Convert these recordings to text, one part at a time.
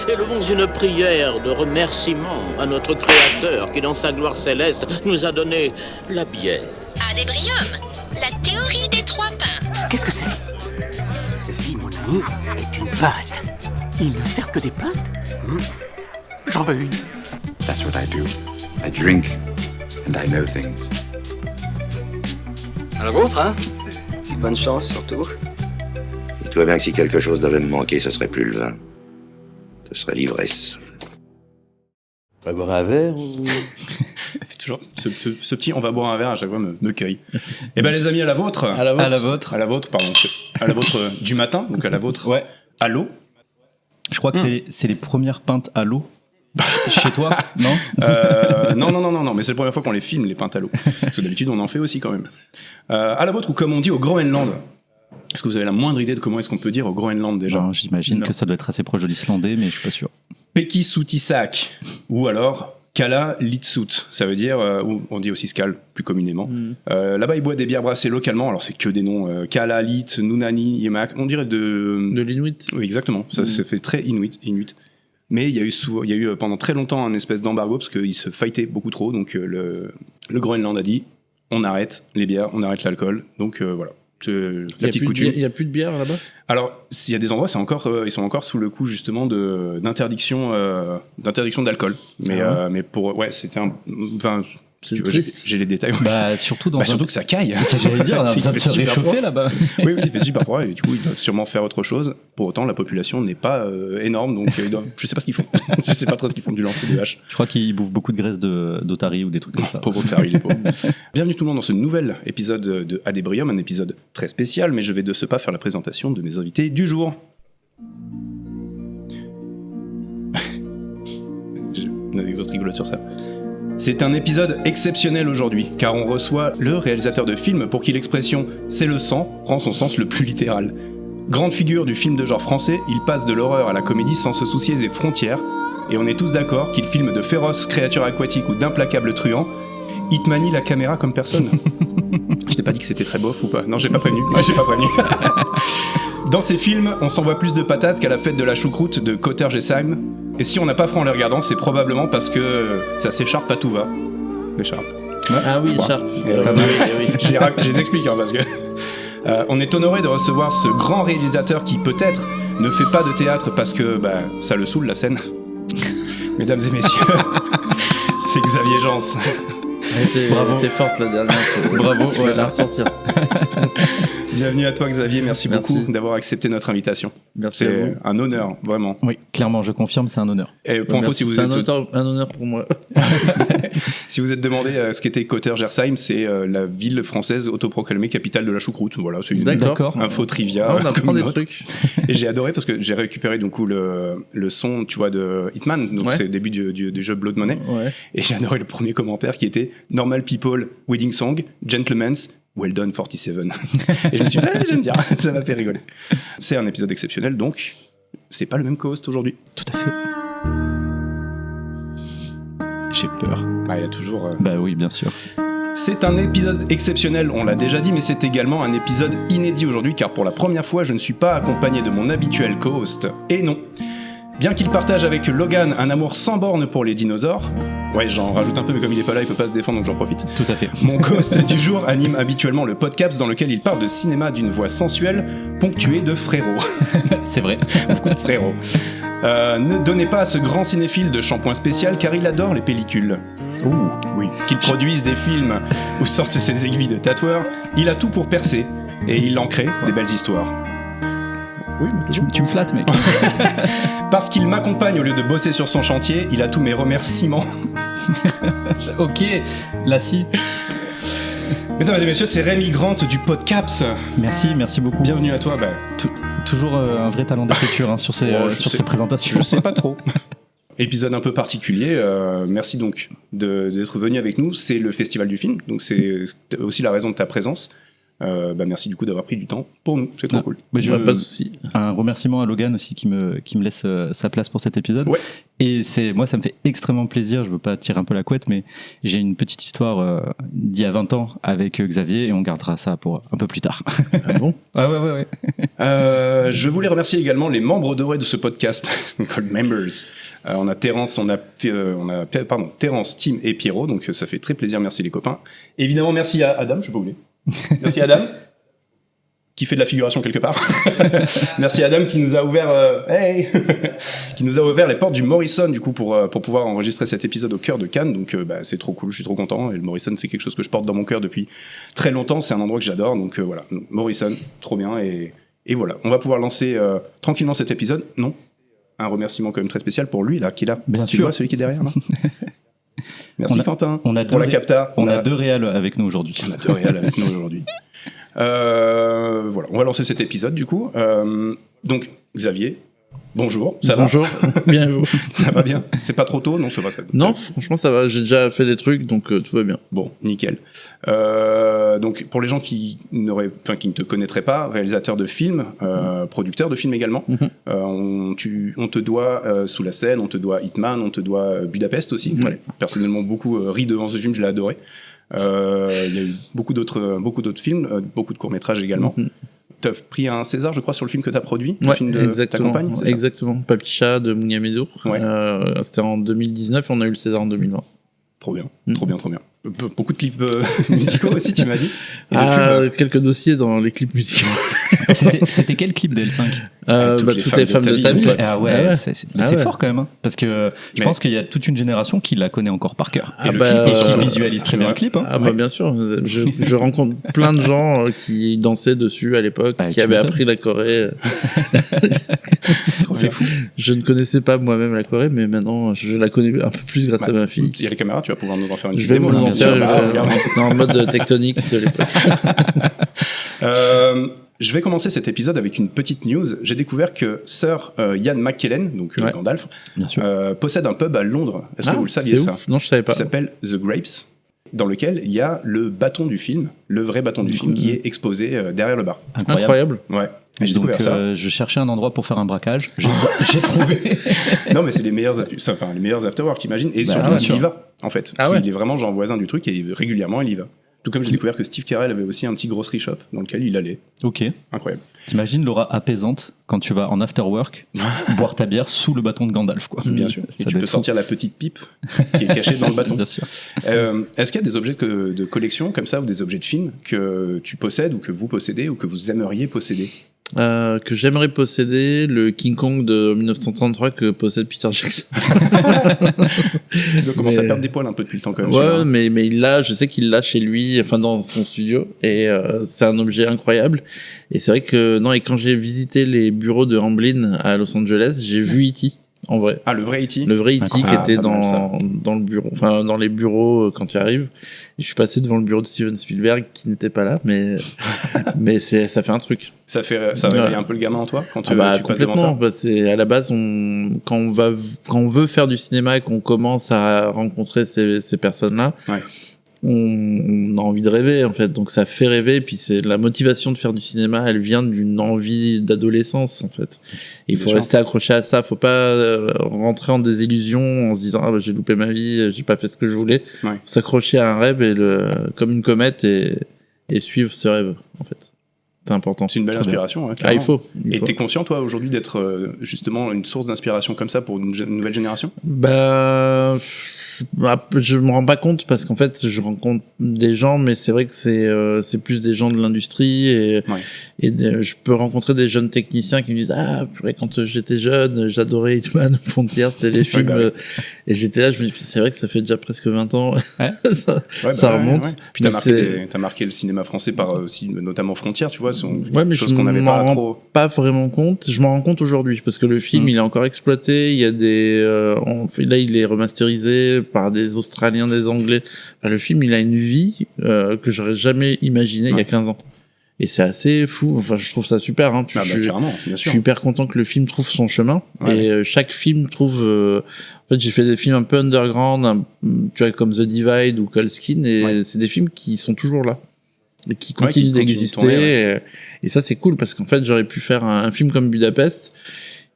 élevons une prière de remerciement à notre Créateur qui, dans sa gloire céleste, nous a donné la bière. Adébrium, la théorie des 3 pintes. Qu'est-ce que c'est ? Ceci, mon ami, est une pinte. Ils ne servent que des pintes ? J'en veux une. That's what I do. I drink and I know things. À la vôtre, hein ? Bonne chance, surtout. Dis-toi bien que si quelque chose devait me manquer, ce serait plus le vin. Ce serait l'ivresse. On va boire un verre ou... Toujours ce petit on va boire un verre à chaque fois me cueille. Eh ben les amis, à la vôtre. À la vôtre, pardon. À la vôtre du matin, donc à la vôtre. Ouais. À l'eau. Je crois que c'est les premières pintes à l'eau. Chez toi, non Non, mais c'est la première fois qu'on les filme, les pintes à l'eau. Parce que d'habitude, on en fait aussi quand même. À la vôtre, ou comme on dit au Groenland. Est-ce que vous avez la moindre idée de comment est-ce qu'on peut dire au Groenland déjà ? Non, j'imagine que ça doit être assez proche de l'islandais, mais je suis pas sûr. Pekisutisak, ou alors Kala Litsut, ça veut dire, ou on dit aussi Skal plus communément. Là-bas, ils boivent des bières brassées localement, alors c'est que des noms, Kala, Lit, Nunani, Yemak, on dirait de l'Inuit. Oui, exactement, ça se fait très Inuit. Mais il y a eu pendant très longtemps un espèce d'embargo parce qu'ils se fightaient beaucoup trop, donc le Groenland a dit on arrête les bières, on arrête l'alcool, donc voilà. Il n'y a plus de bière là-bas ? Alors, s'il y a des endroits, ils sont encore sous le coup justement d'interdiction d'alcool. Mais c'était un... Enfin, c'est triste. J'ai les détails. Surtout surtout que ça caille. J'allais dire, on a besoin de se réchauffer là-bas. Oui, il fait super froid et du coup, ils doivent sûrement faire autre chose. Pour autant, la population n'est pas énorme, donc je sais pas ce qu'ils font. Je sais pas trop ce qu'ils font du lancer des vaches. Je crois qu'ils bouffent beaucoup de graisse d'otarie ou des trucs comme ça. Pauvre otarie, les pauvres. Bienvenue tout le monde dans ce nouvel épisode de Adébrium, un épisode très spécial, mais je vais de ce pas faire la présentation de mes invités du jour. Une anecdote rigolote sur ça. C'est un épisode exceptionnel aujourd'hui, car on reçoit le réalisateur de film pour qui l'expression « c'est le sang » prend son sens le plus littéral. Grande figure du film de genre français, il passe de l'horreur à la comédie sans se soucier des frontières, et on est tous d'accord qu'il filme de féroces créatures aquatiques ou d'implacables truands, il te manie la caméra comme personne. Je t'ai pas dit que c'était très bof ou pas ? Non, j'ai pas prévenu. Dans ces films, on s'envoie plus de patates qu'à la fête de la choucroute de Cotter-Gesheim. Et si on n'a pas froid en les regardant, c'est probablement parce que ça s'écharpe à tout va. L'écharpe. Ah oui, écharpe. Je les explique, parce que... on est honoré de recevoir ce grand réalisateur qui, peut-être, ne fait pas de théâtre parce que ça le saoule, la scène. Mesdames et messieurs, c'est Xavier Jans. Bravo. T'es forte la dernière. Bravo, je vais la ressortir. Bienvenue à toi Xavier, merci beaucoup d'avoir accepté notre invitation. Merci à vous. C'est un honneur, vraiment. Oui, clairement, je confirme, c'est un honneur. Et pour info, si vous êtes... un honneur pour moi. Si vous êtes demandé ce qu'était Cotter-Gesheim, c'est la ville française autoproclamée capitale de la choucroute. Voilà, c'est une info trivia. On apprend des trucs. Et j'ai adoré parce que j'ai récupéré du coup le son, tu vois, de Hitman, donc c'est le début du jeu Blood Money. Ouais. Et j'ai adoré le premier commentaire qui était Normal People Wedding Song, Gentlemen's Well Done 47. Et je me suis dit, j'aime bien, ça m'a fait rigoler. C'est un épisode exceptionnel, donc c'est pas le même co-host aujourd'hui. Tout à fait. J'ai peur. Il y a toujours... Bah oui, bien sûr. C'est un épisode exceptionnel, on l'a déjà dit, mais c'est également un épisode inédit aujourd'hui, car pour la première fois, je ne suis pas accompagné de mon habituel co-host. Et non. Bien qu'il partage avec Logan un amour sans borne pour les dinosaures, ouais, j'en rajoute un peu, mais comme il est pas là, il peut pas se défendre, donc j'en profite. Tout à fait. Mon co-host du jour anime habituellement le podcast dans lequel il parle de cinéma d'une voix sensuelle, ponctuée de frérots. C'est vrai. Beaucoup de frérots. Ne donnez pas à ce grand cinéphile de shampoing spécial, car il adore les pellicules. Oui. Qu'il produise des films ou sorte ses aiguilles de tatoueur, il a tout pour percer, et il en crée des belles histoires. Oui, tu me flattes, mec. Parce qu'il m'accompagne au lieu de bosser sur son chantier, il a tous mes remerciements. Ok, là si. Mesdames et messieurs, c'est Rémi Grant du Podcaps. Merci beaucoup. Bienvenue à toi. Toujours un vrai talent d'écriture sur ces présentations. Je sais pas trop. Épisode un peu particulier. Merci donc d'être venu avec nous. C'est le Festival du film, donc c'est aussi la raison de ta présence. Merci du coup d'avoir pris du temps pour nous, c'est trop cool. Mais Pas de souci. Un remerciement à Logan aussi qui me laisse sa place pour cet épisode. Ouais. Et moi, ça me fait extrêmement plaisir. Je veux pas tirer un peu la couette, mais j'ai une petite histoire d'il y a 20 ans avec Xavier et on gardera ça pour un peu plus tard. Ah bon? Ouais. Je voulais remercier également les membres dorés de ce podcast, called members. On a Terence, Terence, Tim et Pierrot, donc ça fait très plaisir. Merci les copains. Évidemment, merci à Adam, je sais pas où il est. Merci à Adam, qui fait de la figuration quelque part. Merci à Adam qui nous a ouvert, qui nous a ouvert les portes du Morrison du coup pour pouvoir enregistrer cet épisode au cœur de Cannes. Donc c'est trop cool, je suis trop content. Et le Morrison, c'est quelque chose que je porte dans mon cœur depuis très longtemps. C'est un endroit que j'adore. Donc voilà, Morrison, trop bien. Et voilà, on va pouvoir lancer tranquillement cet épisode. Non, un remerciement quand même très spécial pour lui là, qui est là. Bien tu sûr. vois celui qui est derrière là. Merci Quentin. On a pour la capta. On a 2 réals avec nous aujourd'hui. On a 2 réals avec nous aujourd'hui. Voilà, on va lancer cet épisode du coup. Donc Xavier, bonjour, ça va? Bonjour, bien et vous? Ça va bien? C'est pas trop tôt? Non, ça va. Non, franchement, ça va. J'ai déjà fait des trucs, donc tout va bien. Bon, nickel. Donc, pour les gens qui ne te connaîtraient pas, réalisateur de films, producteur de films également, on te doit Sous la scène, on te doit Hitman, on te doit Budapest aussi. Ouais. Personnellement, beaucoup ri devant ce film, je l'ai adoré. Il y a eu beaucoup d'autres films, beaucoup de courts-métrages également. Tu as pris un César, je crois, sur le film que tu as produit, le film de ta compagne, c'est ça? Exactement. Papy Chat de Mounia Medour. Ouais. C'était en 2019 et on a eu le César en 2020. Trop bien, trop bien, trop bien. Beaucoup de clips musicaux aussi, tu m'as dit. Et de pubs. Quelques dossiers dans les clips musicaux. C'était quel clip d'L5? Toutes les femmes de ta vie. Ah ouais, c'est fort quand même, hein, parce que je pense qu'il y a toute une génération qui la connaît encore par cœur. Et qui visualise très bien le clip. Hein. Bien sûr. Je rencontre plein de gens qui dansaient dessus à l'époque, qui avaient appris la Corée. C'est fou. Je ne connaissais pas moi-même la Corée, mais maintenant je la connais un peu plus grâce à ma fille. Il y a les caméras, tu vas pouvoir nous en faire une Je vais démo. vous en faire Regarde. en mode tectonique de l'époque. Je vais commencer cet épisode avec une petite news. J'ai découvert que Sir Ian McKellen, donc Gandalf, possède un pub à Londres. Est-ce que vous le saviez ça? Non, je savais pas. Qui s'appelle The Grapes, dans lequel il y a le bâton du film, le vrai bâton du film, qui est exposé derrière le bar. Incroyable. Ouais. J'ai découvert ça. Je cherchais un endroit pour faire un braquage. J'ai trouvé. Non, mais c'est les meilleurs afterwork, t'imagines. Et surtout, il y va, en fait. Il est vraiment genre voisin du truc et régulièrement, il y va. Tout comme j'ai découvert que Steve Carell avait aussi un petit grocery shop dans lequel il allait. Ok. Incroyable. T'imagines l'aura apaisante quand tu vas en afterwork boire ta bière sous le bâton de Gandalf, quoi. Bien sûr. Et tu peux sortir la petite pipe qui est cachée dans le bâton. Bien sûr. Est-ce qu'il y a des objets de collection comme ça ou des objets de film que tu possèdes ou que vous possédez ou que vous aimeriez posséder? Que j'aimerais posséder, le King Kong de 1933 que possède Peter Jackson. Il doit commencer à perdre des poils un peu depuis le temps quand même. Ouais, mais il l'a, je sais qu'il l'a chez lui, enfin dans son studio, et c'est un objet incroyable. Et c'est vrai que et quand j'ai visité les bureaux de Amblin à Los Angeles, j'ai vu E.T. en vrai. Ah, le vrai E.T. Le vrai E.T. qui était dans le bureau, enfin dans les bureaux quand tu arrives. Et je suis passé devant le bureau de Steven Spielberg qui n'était pas là, mais ça fait un truc. Ça réveille un peu le gamin en toi quand tu passes devant ça. Bah, c'est à la base quand on veut faire du cinéma et qu'on commence à rencontrer ces personnes-là. Ouais. On a envie de rêver en fait, donc ça fait rêver. Et puis c'est la motivation de faire du cinéma, elle vient d'une envie d'adolescence en fait. Et il faut rester accroché à ça, faut pas rentrer en désillusion en se disant j'ai loupé ma vie, j'ai pas fait ce que je voulais. Ouais. Faut s'accrocher à un rêve et comme une comète et suivre ce rêve en fait. C'est important. C'est une belle inspiration. Ouais, il faut. Et t'es conscient, toi, aujourd'hui, d'être justement une source d'inspiration comme ça pour une nouvelle génération? Je me rends pas compte parce qu'en fait, je rencontre des gens, mais c'est vrai que c'est plus des gens de l'industrie et je peux rencontrer des jeunes techniciens qui me disent quand j'étais jeune, j'adorais Hitman, Frontier, c'était les films. Et j'étais là, je me dis c'est vrai que ça fait déjà presque 20 ans. ça remonte. Ouais. Puis t'as marqué le cinéma français par aussi notamment Frontier, tu vois. Mais je m'en rends pas vraiment compte. Je m'en rends compte aujourd'hui parce que le film il est encore exploité. Il y a là il est remasterisé par des Australiens, des Anglais. Enfin, le film il a une vie que j'aurais jamais imaginé il y a 15 ans. Et c'est assez fou. Enfin, je trouve ça super. Hein. Carrément, bien sûr. Je suis hyper content que le film trouve son chemin. Ouais. Et chaque film trouve. En fait, j'ai fait des films un peu underground, tu vois, comme The Divide ou Cold Skin, et c'est des films qui sont toujours là. et qui continue d'exister. Et ça, c'est cool parce qu'en fait, j'aurais pu faire un film comme Budapest.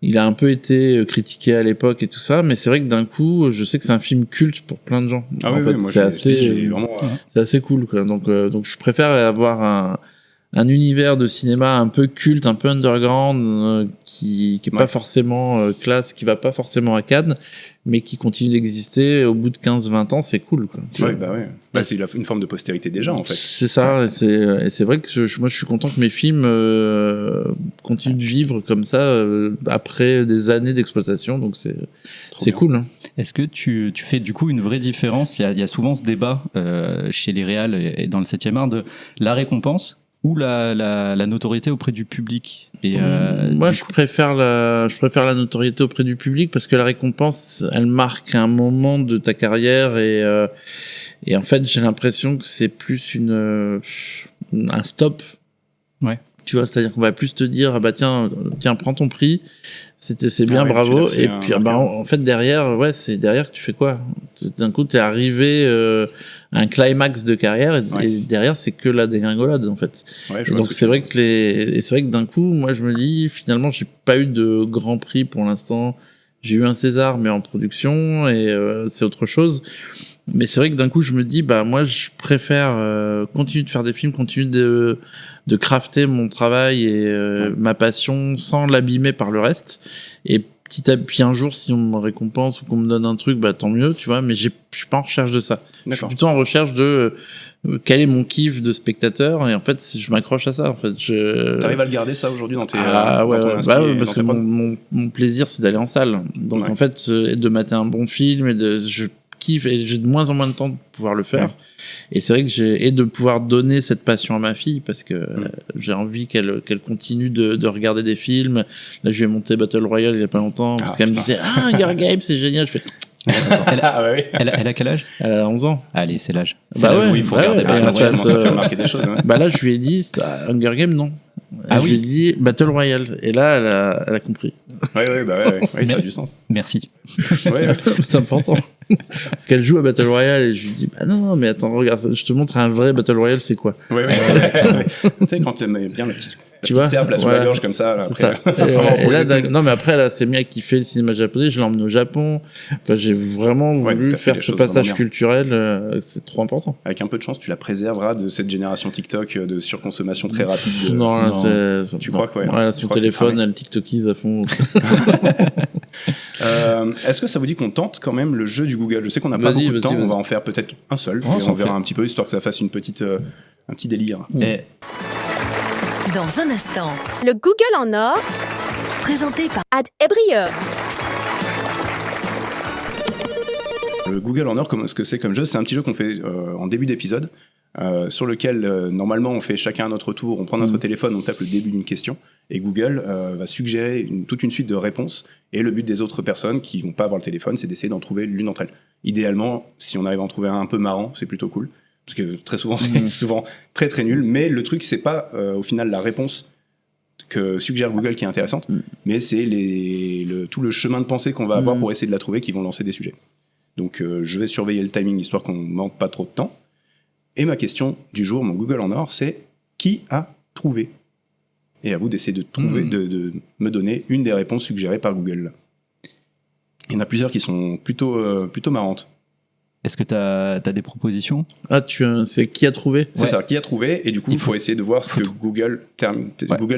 Il a un peu été critiqué à l'époque et tout ça, mais c'est vrai que d'un coup, je sais que c'est un film culte pour plein de gens. Ah en oui, fait, moi c'est assez cool, quoi. Donc je préfère avoir un univers de cinéma un peu culte, un peu underground, qui est pas forcément classe, qui va pas forcément à Cannes, mais qui continue d'exister au bout de 15-20 ans, c'est cool, quoi. C'est une forme de postérité déjà, en fait. C'est ça, et c'est vrai que moi je suis content que mes films continuent de vivre comme ça après des années d'exploitation, donc c'est cool. Hein. Est-ce que tu fais du coup une vraie différence? Il y a souvent ce débat chez les réals et dans le 7e art de la récompense ou la notoriété auprès du public. Et moi, je préfère la notoriété auprès du public parce que la récompense, elle marque un moment de ta carrière et en fait, j'ai l'impression que c'est plus un stop. Ouais. Tu vois, c'est-à-dire qu'on va plus te dire, ah bah tiens, prends ton prix. C'est bien, bravo. Et puis, en fait, derrière que tu fais quoi? D'un coup, t'es arrivé à un climax de carrière et derrière, c'est que la dégringolade, en fait. Ouais, donc, c'est vrai que d'un coup, moi, je me dis, finalement, j'ai pas eu de grand prix pour l'instant. J'ai eu un César, mais en production et c'est autre chose. Mais c'est vrai que d'un coup, je me dis, bah, moi, je préfère continuer de faire des films, continuer de crafter mon travail et ma passion sans l'abîmer par le reste. Et petit à petit, un jour, si on me récompense ou qu'on me donne un truc, bah, tant mieux, tu vois, mais je suis pas en recherche de ça. Je suis plutôt en recherche de quel est mon kiff de spectateur et en fait, je m'accroche à ça, en fait. T'arrives à le garder, ça, aujourd'hui, dans tes... parce que mon plaisir, c'est d'aller en salle. Donc, en fait, de mater un bon film et je kiffe et j'ai de moins en moins de temps de pouvoir le faire et c'est vrai que de pouvoir donner cette passion à ma fille parce que j'ai envie qu'elle continue de regarder des films. Là, je lui ai monté Battle Royale il y a pas longtemps parce qu'elle me disait Hunger Games, c'est génial. Je fais elle a quel âge? Elle a 11 ans. Allez, c'est l'âge. Où il faut regarder Battle Royale, ça fait marquer des choses. Bah là, je lui ai dit Hunger Games, non. Je lui ai dit Battle Royale et là, elle a compris. Ouais, ça a du sens. Merci. C'est important. Parce qu'elle joue à Battle Royale et je lui dis bah non mais attends, regarde, je te montre un vrai Battle Royale, c'est quoi. Tu sais, quand tu aimes bien la petite serpe là sur la gorge comme ça. Après, et là, non mais après là, c'est Mia qui fait le cinéma japonais, je l'ai emmené au Japon. Enfin, j'ai vraiment voulu faire ce passage culturel, c'est trop important. Avec un peu de chance, tu la préserveras de cette génération TikTok de surconsommation très rapide. Non, là, tu crois quoi? Ouais, son téléphone, elle TikTokise à fond. Est-ce que ça vous dit qu'on tente quand même le jeu du Google? Je sais qu'on n'a pas beaucoup de temps, on va en faire peut-être un seul et on verra un petit peu, histoire que ça fasse un petit délire. Dans un instant, le Google en or, présenté par Ad Ebrieur. Le Google en or, ce que c'est comme jeu, c'est un petit jeu qu'on fait en début d'épisode, sur lequel normalement on fait chacun à notre tour, on prend notre téléphone, on tape le début d'une question et Google va suggérer toute une suite de réponses et le but des autres personnes qui vont pas avoir le téléphone, c'est d'essayer d'en trouver l'une d'entre elles. Idéalement, si on arrive à en trouver un peu marrant, c'est plutôt cool, parce que très souvent c'est souvent très très nul, mais le truc c'est pas au final la réponse que suggère Google qui est intéressante, mais c'est tout le chemin de pensée qu'on va avoir pour essayer de la trouver qui vont lancer des sujets. Donc je vais surveiller le timing histoire qu'on ne manque pas trop de temps. Et ma question du jour, mon Google en or, c'est qui a trouvé? Et à vous d'essayer de trouver, de me donner une des réponses suggérées par Google. Il y en a plusieurs qui sont plutôt marrantes. Est-ce que tu as des propositions? C'est qui a trouvé? C'est ça, qui a trouvé, et du coup, il faut essayer de voir ce que Google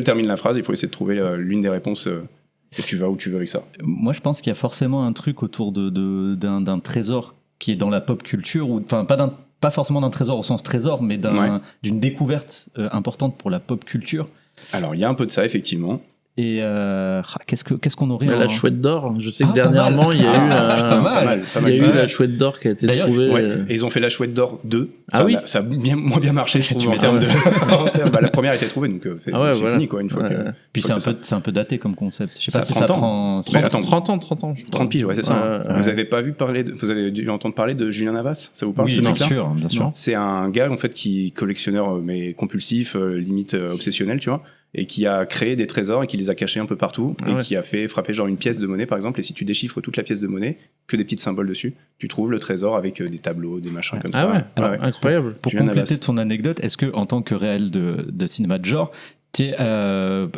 termine la phrase, il faut essayer de trouver l'une des réponses, et tu vas où tu veux avec ça. Moi, je pense qu'il y a forcément un truc autour d'un trésor qui est dans la pop culture, enfin, pas forcément d'un trésor au sens trésor, mais d'une découverte importante pour la pop culture. Alors, il y a un peu de ça, effectivement. Et qu'est-ce qu'on aurait la chouette d'or. Je sais que dernièrement, il y a eu la chouette d'or qui a été trouvée. Et ils ont fait la chouette d'or 2. Ça a moins bien marché, je trouve, en termes de... la première a été trouvée, donc c'est fini, quoi, une fois que... Puis c'est un peu daté comme concept. Je sais pas si 30 ça ans. prend... 30 ans. 30 piges, ouais, c'est ça. Vous avez pas vu vous avez dû entendre parler de Julien Navas? Ça vous parle? Oui, bien sûr. C'est un gars, en fait, qui est collectionneur, mais compulsif, limite obsessionnel, tu vois. et qui a créé des trésors et qui les a cachés un peu partout Ah et ouais. qui a fait frapper genre une pièce de monnaie par exemple, et si tu déchiffres toute la pièce de monnaie, que des petits symboles dessus, tu trouves le trésor avec des tableaux, des machins comme Ah ça. ouais, alors, Ouais. incroyable. Pour Julien compléter Navas. ton anecdote, est-ce que en tant que réel de cinéma de genre, tu es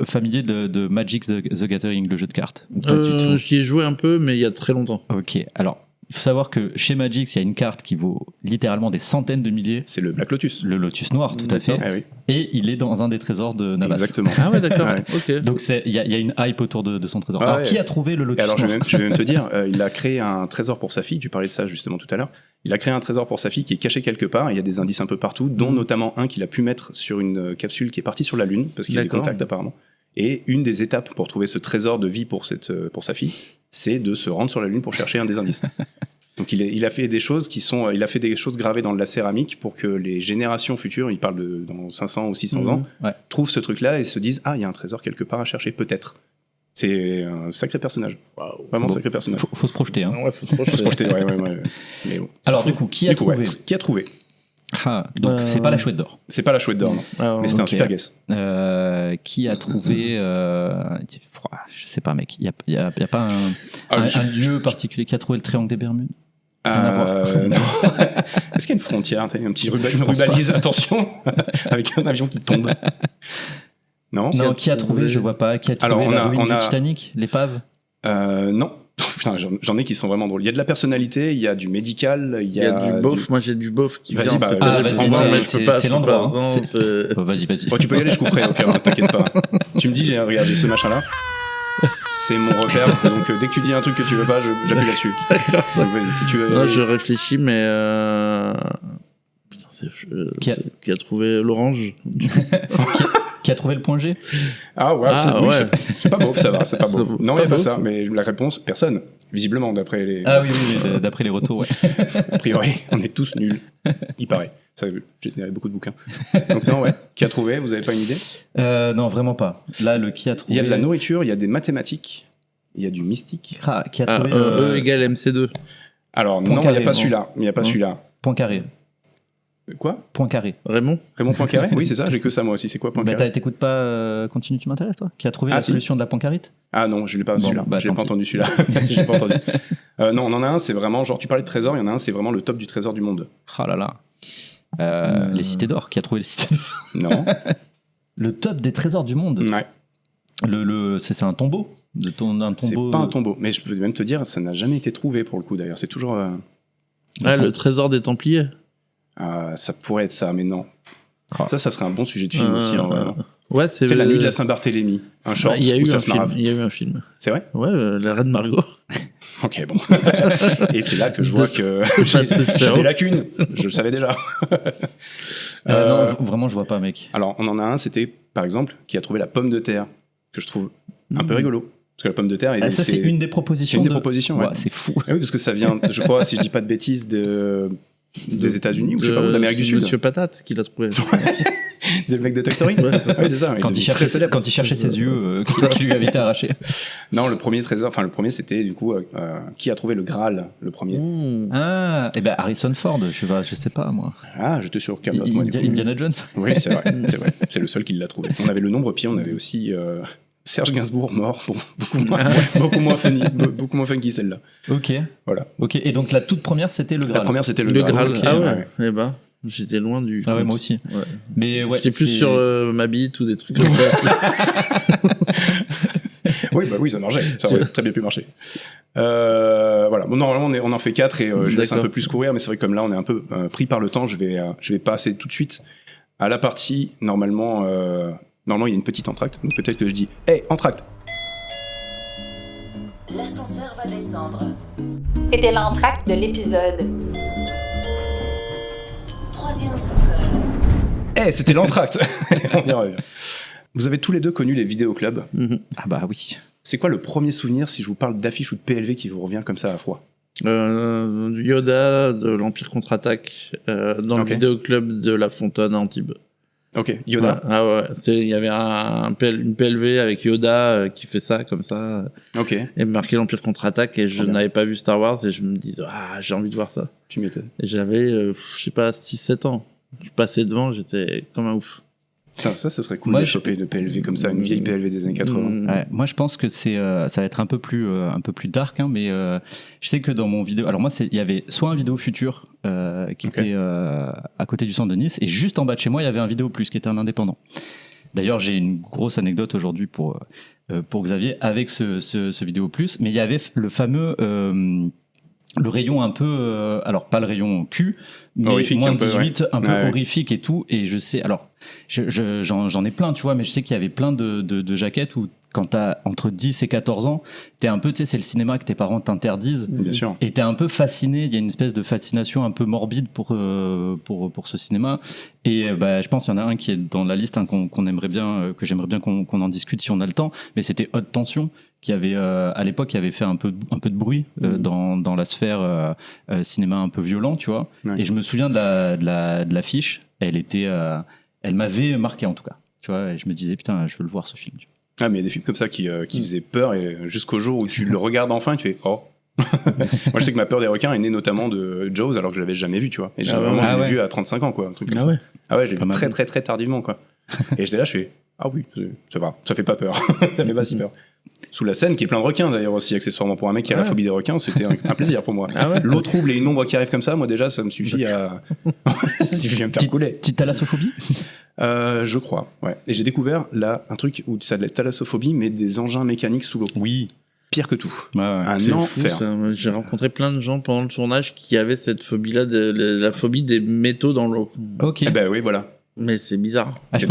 familier de Magic the Gathering, le jeu de cartes ou pas du tout? J'y ai joué un peu, mais il y a très longtemps. Ok, alors il faut savoir que chez Magic, il y a une carte qui vaut littéralement des centaines de milliers. C'est le Black Lotus. Le Lotus noir, tout à fait. Ah oui. Et il est dans un des trésors de Navas. Exactement. Ah ouais, d'accord. Ouais. Ok. Donc il y a une hype autour de son trésor. Ah Alors ouais. qui a trouvé le Et Lotus alors noir je vais même te dire, il a créé un trésor pour sa fille, tu parlais de ça justement tout à l'heure, il a créé un trésor pour sa fille qui est caché quelque part, et il y a des indices un peu partout, dont notamment un qu'il a pu mettre sur une capsule qui est partie sur la Lune, parce qu'il y a des D'accord. contacts apparemment. Et une des étapes pour trouver ce trésor de vie pour sa fille, c'est de se rendre sur la Lune pour chercher un des indices. Donc il a fait des choses il a fait des choses gravées dans de la céramique pour que les générations futures, il parle de dans 500 ou 600 ans, Ouais. trouvent ce truc-là et se disent ah il y a un trésor quelque part à chercher peut-être. C'est un sacré personnage, vraiment Bon. sacré personnage. Faut se projeter. Hein. Ouais, faut se Faut se projeter. projeter, ouais. Mais bon. Alors du coup, qui a trouvé Qui a trouvé Ah, donc c'est pas la chouette d'or. C'est pas la chouette d'or, non. Ah, Mais c'était ok. un super guess. Qui a trouvé je sais pas, mec. Il y a pas Ah, un lieu particulier qui a trouvé le triangle des Bermudes. Rien à voir. Non. Est-ce qu'il y a une frontière, une petite une rubalise, attention, avec un avion qui tombe? Non. Non, qui a trouvé Je vois pas. Qui a trouvé Alors, la ruine on du a- Titanic, l'épave? Non. Putain, j'en ai qui sont vraiment drôles. Il y a de la personnalité, il y a du médical, il Il y a du beauf, moi j'ai du beauf qui Vas-y, vient. bah, c'est vas-y, terrible. vas-y, Non, t'es- mais je peux pas. c'est je peux l'endroit, pas. hein. Non, c'est- Oh, vas-y. Bon, tu peux y aller, je couperai au pire, hein, t'inquiète pas. Tu me dis, regarde, j'ai ce machin-là. C'est mon repère, donc dès que tu dis un truc que tu veux pas, j'appuie là-dessus. Donc, vas-y, si tu veux. Non, je réfléchis, mais. Putain, qui a trouvé l'orange? Qui a trouvé le point G? Ah ouais, Ah, oui, ouais. c'est pas beauf, ça va, c'est pas C'est beauf. beau- Non, il c'est n'y a pas pas beauf. ça, mais la réponse, personne, visiblement, d'après les. Ah oui, d'après les retours, ouais. A priori, on est tous nuls, il paraît. Ça, j'ai beaucoup de bouquins. Donc non, ouais. Qui a trouvé? Vous avez pas une idée? Non, vraiment pas. Là, le qui a trouvé. Il y a de la nourriture, il y a des mathématiques, il y a du mystique. Ah, qui a Ah, trouvé E égale MC2. Alors Point non, il carré, n'y a pas non. celui-là. Il n'y a pas Non. celui-là. Point carré. Quoi? Point carré. Raymond? Raymond Poincaré? Oui, c'est ça, j'ai que ça moi aussi. C'est quoi Bah, Poincaré? t'écoutes pas Continue, tu m'intéresses, toi? Qui a trouvé Ah, la si. solution de la poincarite? Ah non, je l'ai pas Bon, celui-là. bah, J'ai tant pas pis. entendu celui-là. J'ai pas entendu. Non, on en a un, c'est vraiment genre tu parlais de trésor, il y en a un, c'est vraiment le top du trésor du monde. Ah là là. Les cités d'or. Qui a trouvé les cités d'or? Non. Le top des trésors du monde. Ouais. C'est un tombeau. Un C'est tombeau. pas un tombeau, mais je peux même te dire, ça n'a jamais été trouvé pour le coup d'ailleurs. C'est toujours. Ah, le trésor des Templiers. Ça pourrait être ça, mais non. Ah. Ça serait un bon sujet de film aussi. En vrai, non. Ouais, c'est la nuit de la Saint-Barthélemy. Un short Il y a où eu ça un se film. marave. Il y a eu un film. C'est vrai? Ouais, la reine Margot. Ok, bon. Et c'est là que je vois que Patrice j'ai Chéreau. des lacunes. Je le savais déjà. Non, vraiment, je vois pas, mec. Alors, on en a un, c'était par exemple, qui a trouvé la pomme de terre, que je trouve un peu rigolo. Parce que la pomme de terre, Ah, ça, c'est une des propositions. C'est une des propositions, ouais. Ouais, c'est fou. Ah oui, parce que ça vient, je crois, si je dis pas de bêtises, des États-Unis ou je sais pas où, d'Amérique du Sud. Monsieur Patate qui l'a trouvé. Des mecs de Toy Story. Ouais, c'est ça. Oui, c'est ça. Quand il cherchait ses yeux qui lui avaient été arrachés. Non, le premier trésor, enfin le premier, c'était du coup qui a trouvé le Graal, le premier. Ah, et ben Harrison Ford, je sais pas moi. Ah, j'étais sur Camelot. moi, du coup. Indiana Jones. Oui, c'est vrai, c'est vrai. C'est le seul qui l'a trouvé. On avait le nombre pied, on avait aussi Serge Gainsbourg mort, bon, beaucoup moins funky celle-là. Ok. Voilà. Ok. Et donc la toute première, c'était le Graal. La première, c'était le Le Graal. Graal. Ok, Ah ouais. Eh ben, j'étais loin du. Ah ouais, moi aussi. Ouais. Mais ouais. J'étais plus c'est- sur ma bite ou des trucs comme ça. Oui, bah oui, ça marchait. Ça aurait très bien pu marcher. Voilà. Bon, normalement, on en fait 4 et je laisse un D'accord. peu plus courir, mais c'est vrai que comme là, on est un peu pris par le temps, je vais passer tout de suite à la partie. Normalement, il y a une petite entracte, donc peut-être que je dis hey, entracte. L'ascenseur va descendre. C'était l'entracte de l'épisode. 3e sous-sol. Hey, c'était l'entracte. On y revient. Vous avez tous les deux connu les vidéoclubs. Ah bah oui. C'est quoi le premier souvenir si je vous parle d'affiche ou de PLV qui vous revient comme ça à froid? Du Yoda, de l'Empire contre-attaque, dans le Ok. vidéoclub de La Fontaine à Antibes. Ok, Yoda. Ouais, ah ouais, il y avait une PLV avec Yoda qui fait ça, comme ça, Ok, et marqué l'Empire contre-attaque, et je Trop bien. n'avais pas vu Star Wars, et je me disais, ah, j'ai envie de voir ça. tu m'étonnes. Et j'avais, je sais pas, 6-7 ans. Je passais devant, j'étais comme un ouf. Putain, ça serait cool Moi, de choper une PLV comme ça, une vieille PLV des années 80. Ouais, moi, je pense que ça va être un peu plus dark, hein, mais je sais que dans mon vidéo, alors moi, il y avait soit un Vidéo Futur qui était à côté du centre de Nice, et juste en bas de chez moi, il y avait un Vidéo Plus qui était un indépendant. D'ailleurs, j'ai une grosse anecdote aujourd'hui pour Xavier avec ce Vidéo Plus, mais il y avait le fameux le rayon un peu, alors pas le rayon cul, mais horrifique, moins de 18, un peu Ouais. horrifique et tout. Et je sais, alors j'en ai plein, tu vois, mais je sais qu'il y avait plein de jaquettes où quand t'as entre 10 et 14 ans, t'es un peu, tu sais, c'est le cinéma que tes parents t'interdisent. Bien sûr. Et t'es un peu fasciné, il y a une espèce de fascination un peu morbide pour ce cinéma. Et je pense qu'il y en a un qui est dans la liste, hein, qu'on aimerait bien, que j'aimerais bien qu'on en discute si on a le temps, mais c'était Haute Tension, qui avait à l'époque qui avait fait un peu de bruit dans la sphère cinéma un peu violent, tu vois. Ouais. Et je me souviens de l'affiche, elle m'avait marqué en tout cas, tu vois. Et je me disais putain, je veux le voir ce film. Tu vois. Ah, mais il y a des films comme ça qui faisaient peur, et jusqu'au jour où tu le regardes enfin, tu fais oh. Moi, je sais que ma peur des requins est née notamment de Jaws, alors que je l'avais jamais vu, tu vois. Et j'ai vraiment vu à 35 ans, quoi. Un truc comme ça. Ouais. Ah ouais, j'ai vu très, très, très tardivement, quoi. Et j'étais là, je fais ah oui, ça va, ça fait pas peur. Ça fait pas si peur. Sous la scène, qui est plein de requins d'ailleurs aussi, accessoirement. Pour un mec qui a la phobie des requins, c'était un plaisir pour moi. L'eau trouble et une ombre qui arrive comme ça, moi déjà, ça me suffit à me faire couler. Petite thalassophobie. Je crois, ouais. Et j'ai découvert là un truc où ça de la thalassophobie, mais des engins mécaniques sous l'eau. Oui. Pire que tout. Un enfer. J'ai rencontré plein de gens pendant le tournage qui avaient cette phobie-là, la phobie des métaux dans l'eau. Ok. Eh ben oui, voilà. Mais c'est bizarre. Je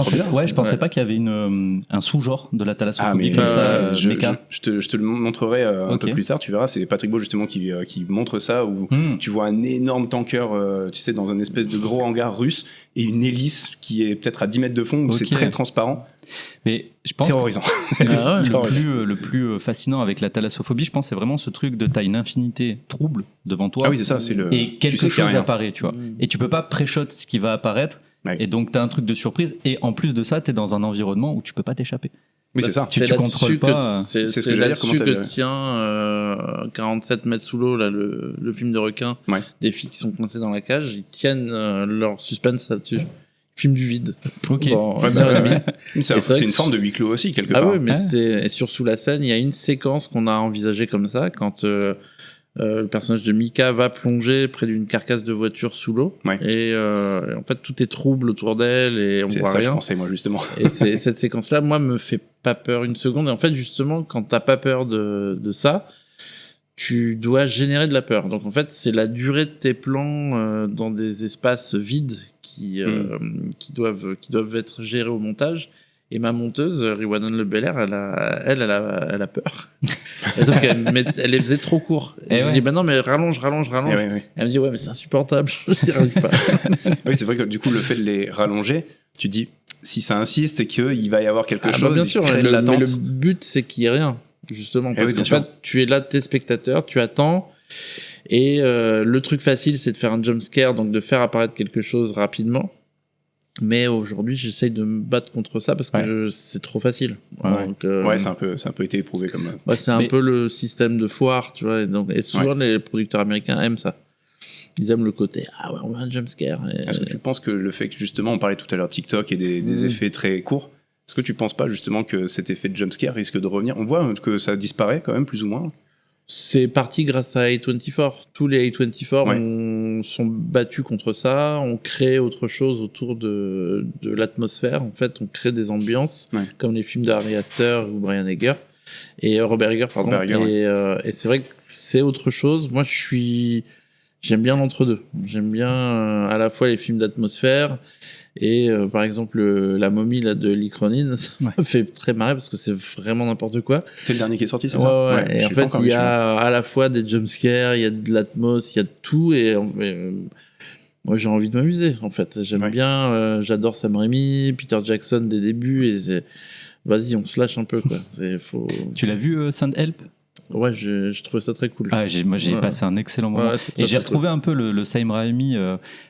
pensais pas qu'il y avait un sous-genre de la thalassophobie comme ça. Je te le montrerai un peu plus tard, tu verras. C'est Patrick Beau justement qui montre ça, où tu vois un énorme tanker, tu sais, dans un espèce de gros hangar russe, et une hélice qui est peut-être à 10 mètres de fond, où c'est très transparent. Mais je pense terrorisant. Le plus fascinant avec la thalassophobie, je pense, c'est vraiment ce truc de t'as une infinité trouble devant toi. Ah oui, c'est ça, c'est le. Et quelque chose apparaît, tu vois. Et tu peux pas pré-shot ce qui va apparaître. Ouais. Et donc t'as un truc de surprise. Et en plus de ça, t'es dans un environnement où tu peux pas t'échapper. Oui, c'est ça. Tu contrôles pas. C'est ce que j'allais dire. Comment que tient 47 mètres sous l'eau, là, le film de requin, des filles qui sont coincées dans la cage, ils tiennent leur suspense là-dessus. Film du vide. Ok. C'est une forme de huis clos aussi, quelque part. Ah oui, mais et sur Sous la scène, il y a une séquence qu'on a envisagée comme ça, quand le personnage de Mika va plonger près d'une carcasse de voiture sous l'eau. Et en fait, tout est trouble autour d'elle et on voit rien. C'est ça que je pensais, moi, justement. Et cette séquence-là, moi, me fait pas peur une seconde. Et en fait, justement, quand t'as pas peur de ça, tu dois générer de la peur. Donc, en fait, c'est la durée de tes plans dans des espaces vides qui doivent être gérés au montage. Et ma monteuse, Riwanan Le Belair, elle a peur. Et donc, elle les faisait trop court. Et je dis, bah non, mais rallonge. Elle me dit, ouais, mais c'est insupportable. J'y arrive pas. Oui, c'est vrai que du coup, le fait de les rallonger, tu dis, si ça insiste, c'est qu'il va y avoir quelque chose. Bien sûr, mais le but, c'est qu'il n'y ait rien. Justement. Parce qu'en fait, tu es là, t'es spectateur, tu attends. Et le truc facile, c'est de faire un jump scare, donc de faire apparaître quelque chose rapidement. Mais aujourd'hui, j'essaye de me battre contre ça parce que c'est trop facile. Donc, c'est un peu été éprouvé comme. C'est un peu le système de foire, tu vois. Et souvent, les producteurs américains aiment ça. Ils aiment le côté on veut un jumpscare. Est-ce que tu penses que le fait que justement, on parlait tout à l'heure de TikTok et des effets très courts, est-ce que tu penses pas justement que cet effet de jumpscare risque de revenir? On voit que ça disparaît quand même plus ou moins. C'est parti grâce à A24. Tous les A24 sont battus contre ça. On crée autre chose autour de l'atmosphère. En fait, on crée des ambiances, comme les films de Harry Astor ou Brian Eger. Et Robert Eger, pardon. Et c'est vrai que c'est autre chose. Moi, j'aime bien l'entre-deux. J'aime bien à la fois les films d'atmosphère et par exemple la momie là, de Lee Cronin, ça me fait très marrer parce que c'est vraiment n'importe quoi. C'est le dernier qui est sorti, c'est ça? Ouais. Et en fait, il y a à la fois des jumpscares, il y a de l'atmos, il y a de tout et moi j'ai envie de m'amuser en fait. J'aime bien, j'adore Sam Raimi, Peter Jackson des débuts et vas-y, on se lâche un peu quoi. Tu l'as vu Saint Help? Ouais, je trouvais ça très cool. Moi, j'ai passé un excellent moment. Et j'ai retrouvé un peu le Sam Raimi,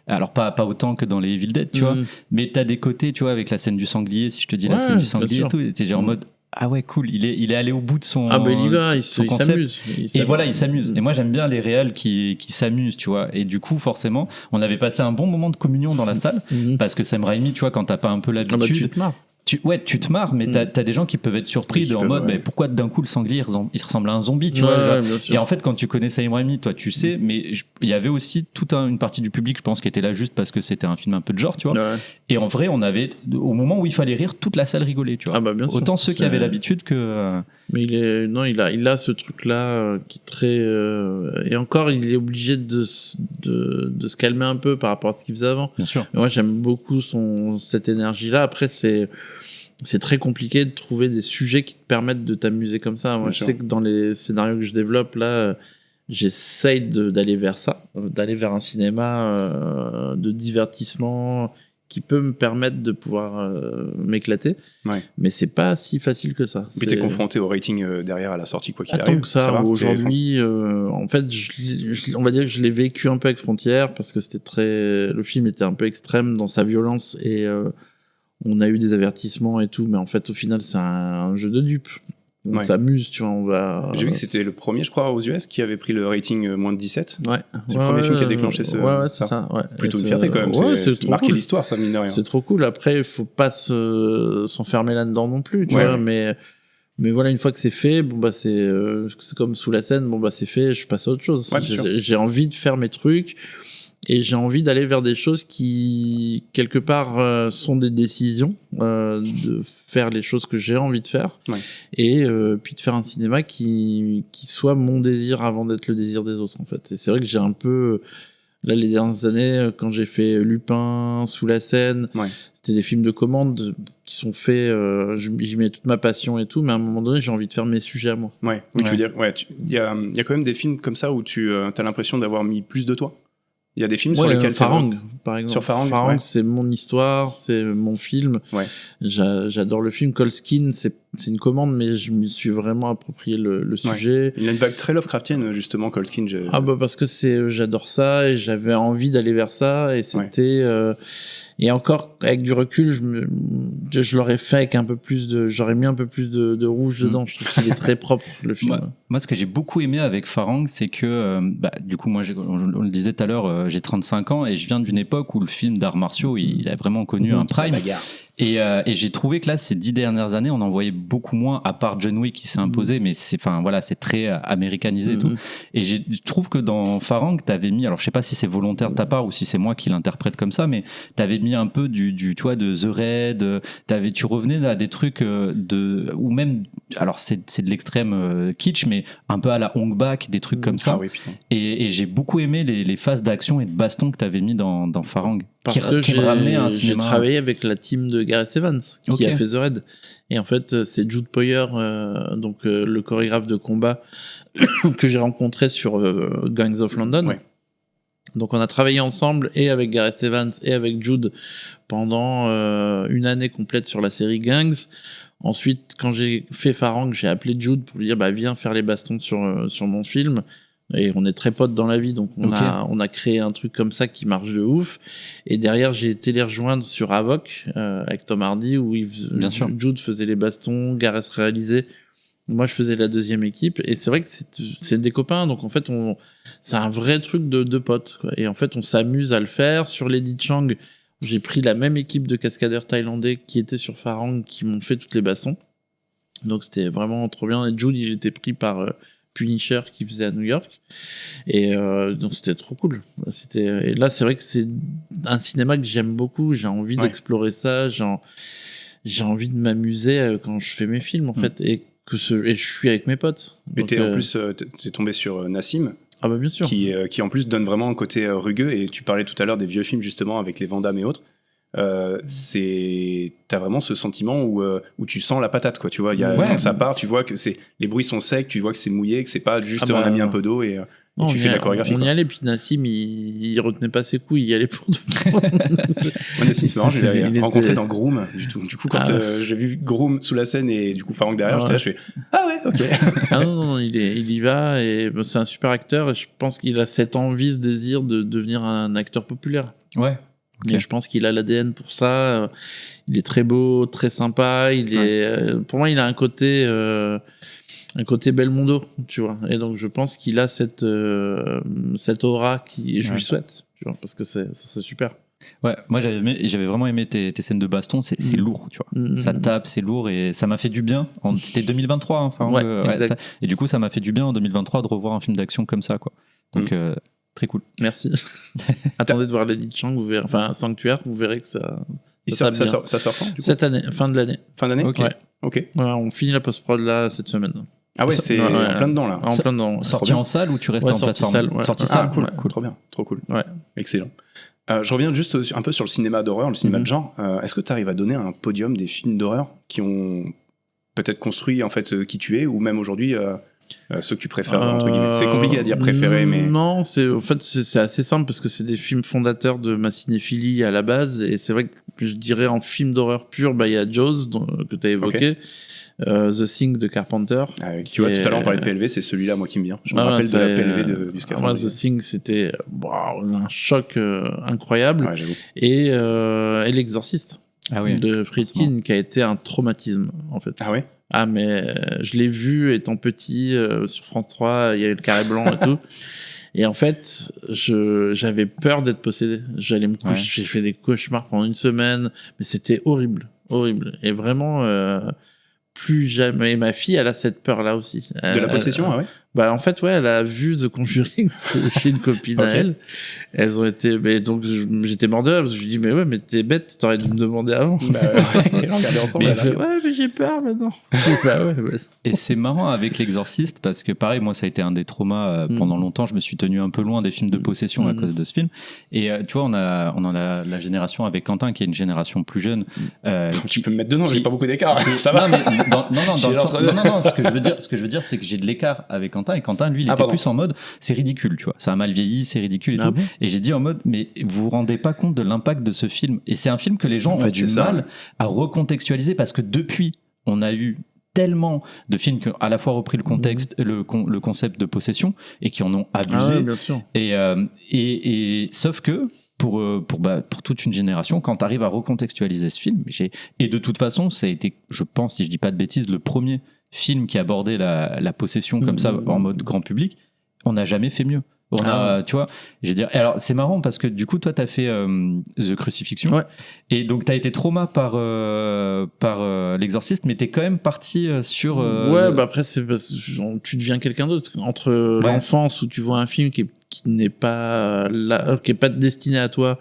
alors pas autant que dans les Evil Dead, tu vois, mais t'as des côtés, tu vois, avec la scène du sanglier, si je te dis la scène du sanglier et tout, t'es genre en mode, ah ouais, cool, il est allé au bout de son, Ah bah il y va, il son concept. s'amuse. Et voilà, il s'amuse. Et moi, j'aime bien les réals qui s'amusent, tu vois. Et du coup, forcément, on avait passé un bon moment de communion dans la salle, parce que Sam Raimi, tu vois, quand t'as pas un peu l'habitude. Ah bah tu te marres. Tu te marres, mais t'as des gens qui peuvent être surpris en mode, pourquoi d'un coup le sanglier il ressemble à un zombie, tu vois. Bien sûr. Et en fait, quand tu connais Sam Raimi, toi, tu sais, mais il y avait aussi toute une partie du public, je pense, qui était là juste parce que c'était un film un peu de genre, tu vois. Ouais. Et en vrai, on avait, au moment où il fallait rire, toute la salle rigolait, tu vois. Ah bah bien sûr. Autant ceux qui avaient l'habitude que. Mais il a ce truc-là qui est très. Et encore, il est obligé de se calmer un peu par rapport à ce qu'il faisait avant. Bien sûr. Et moi, j'aime beaucoup cette énergie-là. Après, c'est très compliqué de trouver des sujets qui te permettent de t'amuser comme ça. Moi, je sais que dans les scénarios que je développe, là, j'essaye d'aller vers ça, d'aller vers un cinéma de divertissement qui peut me permettre de pouvoir m'éclater. Ouais. Mais c'est pas si facile que ça. Puis t'es confronté au rating derrière à la sortie, quoi qu'il Attends arrive. que ça, aujourd'hui, en fait, on va dire que je l'ai vécu un peu avec Frontières parce que le film était un peu extrême dans sa violence et on a eu des avertissements et tout, mais en fait, au final, c'est un jeu de dupes. On s'amuse, tu vois, J'ai vu que c'était le premier, je crois, aux US qui avait pris le rating moins de 17. Ouais. C'est le premier film qui a déclenché c'est ça. Ouais. Plutôt une fierté quand même. C'est marqué cool. L'histoire, ça mine de rien. C'est trop cool. Après, il faut pas s'enfermer là-dedans non plus, tu vois, mais voilà, une fois que c'est fait, bon bah c'est comme Sous la scène, bon bah c'est fait, je passe à autre chose. J'ai envie de faire mes trucs. Et j'ai envie d'aller vers des choses qui, quelque part, sont des décisions, de faire les choses que j'ai envie de faire, et puis de faire un cinéma qui soit mon désir avant d'être le désir des autres, en fait. Et c'est vrai que j'ai un peu... Là, les dernières années, quand j'ai fait Lupin, Sous la scène, c'était des films de commande qui sont faits, j'y mets toute ma passion et tout, mais à un moment donné, j'ai envie de faire mes sujets à moi. Oui, tu veux dire, il y a quand même des films comme ça où tu as l'impression d'avoir mis plus de toi. Il y a des films sur lesquels Farang, par exemple. Sur Farang, c'est mon histoire, c'est mon film. J'adore le film. Colskin, c'est une commande, mais je me suis vraiment approprié le sujet. Il a une vague très Lovecraftienne, justement, Colskin. Ah bah parce que j'adore ça et j'avais envie d'aller vers ça et c'était et encore avec du recul, je l'aurais fait avec j'aurais mis un peu plus de rouge dedans. Je trouve qu'il est très propre le film. Moi, ce que j'ai beaucoup aimé avec Farang, c'est que du coup, moi, on le disait tout à l'heure, j'ai 35 ans et je viens d'une époque où le film d'arts martiaux, il a vraiment connu un prime. Et j'ai trouvé que là, ces 10 dernières années, on en voyait beaucoup moins, à part John Wick qui s'est imposé, mais c'est très américanisé et tout. Et je trouve que dans Farang, t'avais mis, alors je sais pas si c'est volontaire de ta part ou si c'est moi qui l'interprète comme ça, mais t'avais mis un peu tu vois, de The Raid, tu revenais à des trucs ou même, alors c'est de l'extrême kitsch, mais un peu à la Hong Bak, des trucs comme ça. Ah oui, putain. Et j'ai beaucoup aimé les phases d'action et de baston que t'avais mis dans Farang. Parce que qui me ramenait à un cinéma. J'ai travaillé avec la team de Gareth Evans qui a fait The Raid. Et en fait, c'est Jude Poyer, donc le chorégraphe de combat que j'ai rencontré sur Gangs of London. Donc on a travaillé ensemble et avec Gareth Evans et avec Jude pendant une année complète sur la série Gangs. Ensuite, quand j'ai fait Farang, j'ai appelé Jude pour lui dire viens faire les bastons sur mon film. Et on est très potes dans la vie, donc on a créé un truc comme ça qui marche de ouf. Et derrière, j'ai été les rejoindre sur Avoc avec Tom Hardy, où Jude faisait les bastons, Gareth réalisait. Moi, je faisais la deuxième équipe. Et c'est vrai que c'est des copains, donc en fait, c'est un vrai truc de potes, quoi. Et en fait, on s'amuse à le faire. Sur Lady Chang, j'ai pris la même équipe de cascadeurs thaïlandais qui étaient sur Farang, qui m'ont fait toutes les bastons. Donc c'était vraiment trop bien. Et Jude, il était pris par Punisher qui faisait à New York, et donc c'était trop cool. Et là, c'est vrai que c'est un cinéma que j'aime beaucoup. J'ai envie d'explorer ça. J'ai envie de m'amuser quand je fais mes films, en fait, et je suis avec mes potes. Mais en plus, t'es tombé sur Nassim. Ah bah bien sûr. Qui en plus donne vraiment un côté rugueux. Et tu parlais tout à l'heure des vieux films justement avec les Van Damme et autres. T'as vraiment ce sentiment où tu sens la patate, quoi. Tu vois, quand ça part, tu vois que les bruits sont secs, tu vois que c'est mouillé, que c'est pas juste on a mis un peu d'eau et tu fais de la chorégraphie. On y allait, puis Nassim, il retenait pas ses couilles, il y allait pour de Nassim, c'est marrant, je l'ai rencontré dans Groom, du coup, quand j'ai vu Groom Sous la scène et du coup Farang derrière, je fais ah ouais, ok. Non, il y va, et c'est un super acteur, et je pense qu'il a cette envie, ce désir de devenir un acteur populaire. Ouais. Et je pense qu'il a l'ADN pour ça. Il est très beau, très sympa. Pour moi, il a un côté Belmondo, tu vois. Et donc, je pense qu'il a cette aura je lui souhaite, tu vois, parce que c'est super. Ouais, moi j'avais vraiment aimé tes scènes de baston, c'est lourd, tu vois. Ça tape, c'est lourd et ça m'a fait du bien. C'était 2023, hein, enfin. Et du coup, ça m'a fait du bien en 2023 de revoir un film d'action comme ça, quoi. Donc, très cool. Merci. Attendez de voir Lady Chang, vous verrez, enfin Sanctuaire, vous verrez que ça sort quand, du coup cette année, fin de l'année. Fin d'année. Ok. Voilà, on finit la post-prod là cette semaine. Ah ouais, c'est en plein dedans là. En plein dedans. Sorti en salle ou tu restes en plateforme? Sorti salle, cool. Trop bien, trop cool. Ouais, excellent. Je reviens juste un peu sur le cinéma d'horreur, le cinéma de genre. Est-ce que tu arrives à donner un podium des films d'horreur qui ont peut-être construit en fait qui tu es, ou même aujourd'hui ceux que tu préfères entre guillemets? C'est compliqué à dire préféré, mais non, c'est assez simple parce que c'est des films fondateurs de ma cinéphilie à la base, et c'est vrai que je dirais en film d'horreur pur, il y a Jaws que tu as évoqué. The Thing de Carpenter. Ah oui. Tu vois, tout à l'heure on parlait de PLV, c'est celui-là moi qui me vient. Je me rappelle de la PLV du Scaphandre. Moi, The Thing, c'était un choc incroyable. Ouais, j'avoue. Et L'Exorciste de Friedkin, qui a été un traumatisme en fait. Ah ouais. Ah mais je l'ai vu étant petit sur France 3, il y a eu le carré blanc et tout. Et en fait, j'avais peur d'être possédé. J'allais me coucher, j'ai fait des cauchemars pendant une semaine, mais c'était horrible. Et vraiment, plus jamais. Et ma fille, elle a cette peur-là aussi. De la possession, ouais. En fait, elle a vu The Conjuring chez une copine à elle. Elles ont été, donc j'étais mort de rire parce que je lui dis, mais t'es bête, t'aurais dû me demander avant. Regardez ensemble. Mais elle fait, mais j'ai peur maintenant. Et c'est marrant avec L'Exorciste parce que pareil, moi ça a été un des traumas pendant longtemps. Je me suis tenu un peu loin des films de possession à cause de ce film. Et tu vois, on en a la génération avec Quentin qui est une génération plus jeune. Tu peux me mettre dedans, j'ai pas beaucoup d'écart. Ça va. Non, ce que je veux dire, c'est que j'ai de l'écart avec Quentin, et Quentin, lui, il était plus en mode, c'est ridicule, tu vois. Ça a mal vieilli, c'est ridicule et tout. Bon, et j'ai dit en mode, mais vous vous rendez pas compte de l'impact de ce film. Et c'est un film que les gens ont du mal à recontextualiser parce que depuis, on a eu tellement de films qui ont à la fois repris le contexte, le concept de possession et qui en ont abusé. Ah ouais, bien sûr. Et sauf que pour toute une génération, quand tu arrives à recontextualiser ce film, et de toute façon, ça a été, je pense, si je dis pas de bêtises, le premier film qui abordait la possession comme ça en mode grand public. On n'a jamais fait mieux. Tu vois, alors c'est marrant parce que du coup toi t'as fait The Crucifixion, et donc t'as été trauma par L'Exorciste, mais t'es quand même parti sur après c'est parce que tu deviens quelqu'un d'autre entre l'enfance où tu vois un film qui n'est pas là, qui est pas destiné à toi,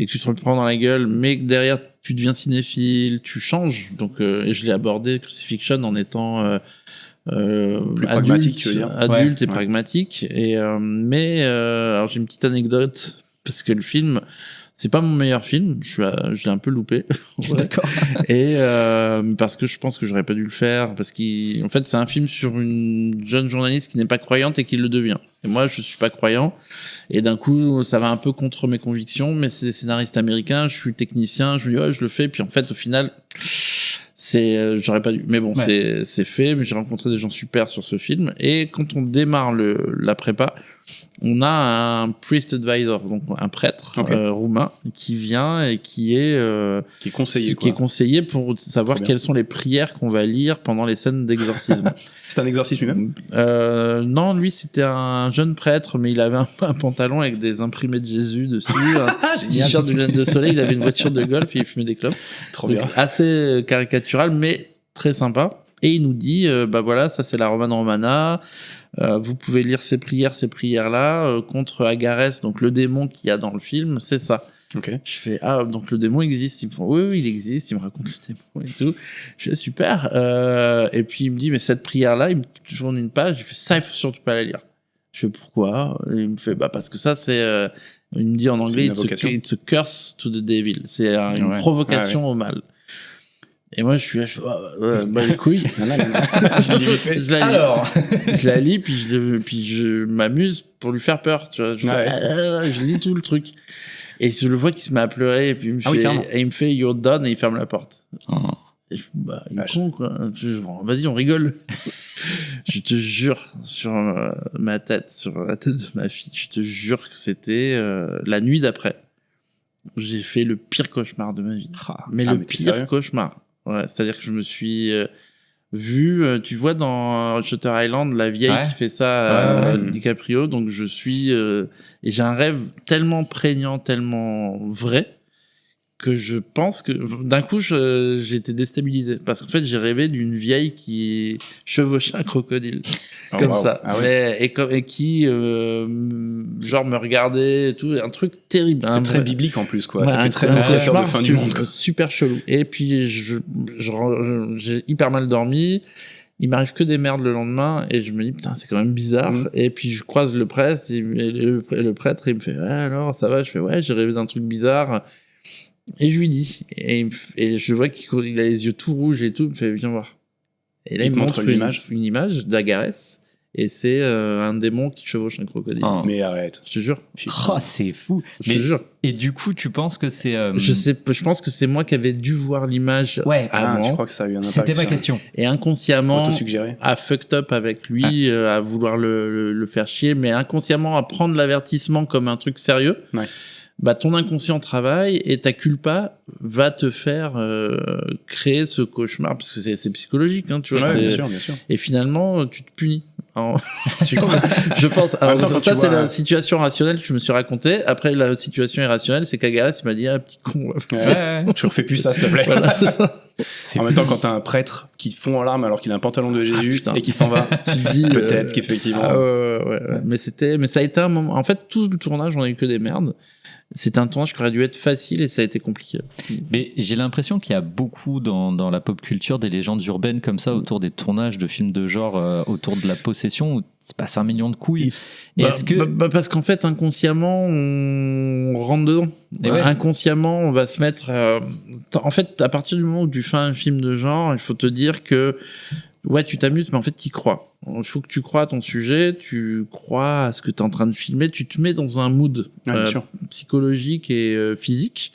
et que tu te le prends dans la gueule, mais que derrière tu deviens cinéphile, tu changes. Donc et je l'ai abordé Crucifixion en étant plus pragmatique, tu veux dire. Adulte et pragmatique. Et alors j'ai une petite anecdote parce que le film, c'est pas mon meilleur film. Je l'ai un peu loupé. D'accord. Et parce que je pense que j'aurais pas dû le faire, parce qu'en fait c'est un film sur une jeune journaliste qui n'est pas croyante et qui le devient. Et moi je suis pas croyant. Et d'un coup ça va un peu contre mes convictions. Mais c'est des scénaristes américains. Je suis technicien. Je me dis je le fais. Puis en fait au final, j'aurais pas dû, mais bon, c'est fait. Mais j'ai rencontré des gens super sur ce film, et quand on démarre la prépa, on a un priest advisor, donc un prêtre roumain qui vient et qui est conseillé pour savoir quelles sont les prières qu'on va lire pendant les scènes d'exorcisme. C'est un exorcisme lui-même? Non, lui c'était un jeune prêtre, mais il avait un pantalon avec des imprimés de Jésus dessus, un t-shirt de lunettes de soleil, il avait une voiture de golf et il fumait des clopes. Trop bien. Assez caricatural, mais très sympa. Et il nous dit, voilà, ça c'est la Romane Romana. Vous pouvez lire ces prières-là contre Agarès, donc le démon qu'il y a dans le film, c'est ça. Okay. Je fais donc le démon existe. Ils me font oui, il existe. Ils me racontent le démon et tout. Je fais super. Et puis il me dit mais cette prière-là, il me tourne une page. Il fait ça, il faut surtout pas la lire. Je fais pourquoi? Et il me fait parce que ça c'est. Il me dit en anglais it's a curse to the devil. C'est une provocation au mal. Et moi, je suis là, les couilles. Je la lis, puis je m'amuse pour lui faire peur, tu vois. Je lis tout le truc. Et je le vois qu'il se met à pleurer, et puis il me fait you're done, et il ferme la porte. Et je il est con, quoi. Vas-y, on rigole. Je te jure, sur ma tête, sur la tête de ma fille, je te jure que c'était la nuit d'après. j'ai fait le pire cauchemar de ma vie. Mais Ah, le mais t'es pire sérieux cauchemar. Ouais, c'est-à-dire que je me suis vu, tu vois dans Shutter Island, la vieille Ouais. qui fait ça, Ouais. DiCaprio, donc je suis... et j'ai un rêve tellement prégnant, tellement vrai, que je pense que d'un coup j'ai été déstabilisé parce qu'en fait j'ai rêvé d'une vieille qui chevauchait un crocodile Oh, comme wow. ça Ah ouais. et qui genre me regardait et tout, un truc terrible, C'est un très vrai- biblique en plus, quoi. Ouais, Ça fait très un annonciateur de cauchemar fin du monde, quoi. super chelou. Et puis j'ai hyper mal dormi. Il m'arrive que des merdes le lendemain et je me dis putain c'est quand même bizarre. Et puis je croise le prêtre et le prêtre il me fait ouais, alors ça va, je fais ouais j'ai rêvé d'un truc bizarre et je lui dis et je vois qu'il a les yeux tout rouges et tout, il me fait viens voir. Et là Il il te me montre montre l'image. une image d'Agarès et c'est un démon qui chevauche un crocodile. Oh. Mais arrête. Je te jure. Oh, c'est fou. Je te jure. Et du coup, tu penses que c'est. Je pense que c'est moi qui avais dû voir l'image avant. Je crois que ça a eu un impact. C'était ma sur- question. Et inconsciemment, Autosuggéré. à fucked up avec lui, à vouloir le faire chier, mais inconsciemment à prendre l'avertissement comme un truc sérieux. Ouais. Bah, ton inconscient travaille et ta culpa va te faire créer ce cauchemar parce que c'est psychologique, hein, tu vois. Ouais, c'est- bien sûr, bien sûr. Et finalement, tu te punis. Alors, je pense. En même Alors, temps, quand ça, tu c'est vois- la situation rationnelle que je me suis raconté. Après, la situation irrationnelle, c'est qu'Agaras, il m'a dit, ah, petit con. Tu refais plus ça, s'il te plaît. Voilà, c'est ça. En même temps, quand t'as un prêtre qui fond en larmes alors qu'il a un pantalon de Jésus putain. et qui s'en va, Tu te dis, peut-être qu'effectivement. Ah ouais. Mais ça a été un moment. En fait, tout le tournage, on a eu que des merdes. C'était un tournage qui aurait dû être facile et ça a été compliqué. Mais j'ai l'impression qu'il y a beaucoup dans la pop culture des légendes urbaines comme ça autour des tournages de films de genre, autour de la possession où il se passe 1 million de couilles. Et est-ce que. Parce qu'en fait, inconsciemment, on rentre dedans. Et ouais. Inconsciemment, on va se mettre. En fait, à partir du moment où tu fais un film de genre, il faut te dire que. Ouais, tu t'amuses, mais en fait, t'y crois. Il faut que tu crois à ton sujet, tu crois à ce que t'es en train de filmer, tu te mets dans un mood bien sûr. psychologique et physique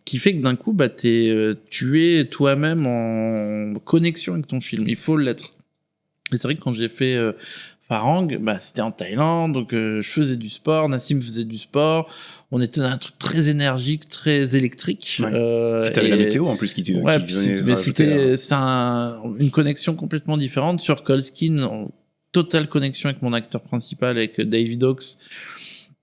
qui fait que d'un coup, bah, tu es toi-même en connexion avec ton film. Il faut l'être. Et c'est vrai que quand j'ai fait Farang, bah, c'était en Thaïlande, donc je faisais du sport, Nassim faisait du sport, on était dans un truc très énergique, très électrique. Ouais. Puis t'avais la météo en plus qui Ouais, qui puis venait mais rajouter, c'est une connexion complètement différente. Sur Colskin, en totale connexion avec mon acteur principal, avec David Hawkes,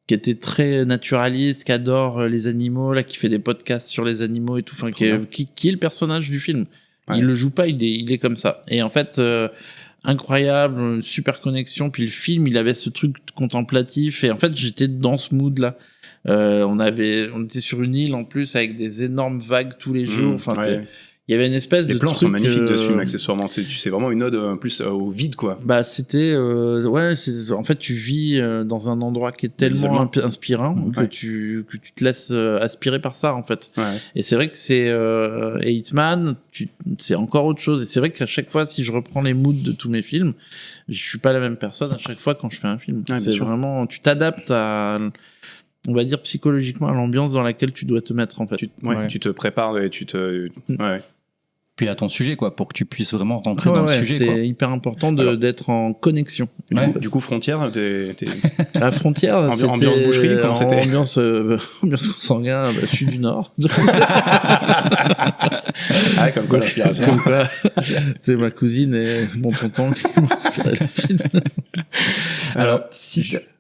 qui était très naturaliste, qui adore les animaux, là, qui fait des podcasts sur les animaux et tout, enfin, qui est le personnage du film. Ouais. Il le joue pas, il est comme ça. Et en fait, incroyable, une super connexion. Puis le film, il avait ce truc contemplatif. Et en fait, j'étais dans ce mood-là. On était sur une île en plus avec des énormes vagues tous les jours. Enfin, ouais. il y avait une espèce Les de plans truc, sont magnifiques de ce film, accessoirement. C'est vraiment une ode en plus au vide, quoi. Bah, c'était en fait, tu vis dans un endroit qui est tellement inspirant que tu te laisses aspirer par ça, en fait. Ouais. Et c'est vrai que c'est Hitman, c'est encore autre chose. Et c'est vrai qu'à chaque fois, si je reprends les moods de tous mes films, je suis pas la même personne à chaque fois quand je fais un film. Ouais, c'est vraiment, tu t'adaptes à, on va dire psychologiquement, à l'ambiance dans laquelle tu dois te mettre, en fait. Tu te prépares et tu te. Ouais. Puis à ton sujet, quoi, pour que tu puisses vraiment rentrer dans le sujet. C'est hyper important d'être en connexion. Du coup, Frontière, La Frontière, ambiance boucherie, comment c'était? Ambiance consanguin, bah, je suis du Nord. Ah, comme quoi l'inspiration. Comme quoi, c'est ma cousine et mon tonton qui m'ont inspiré le film. Alors,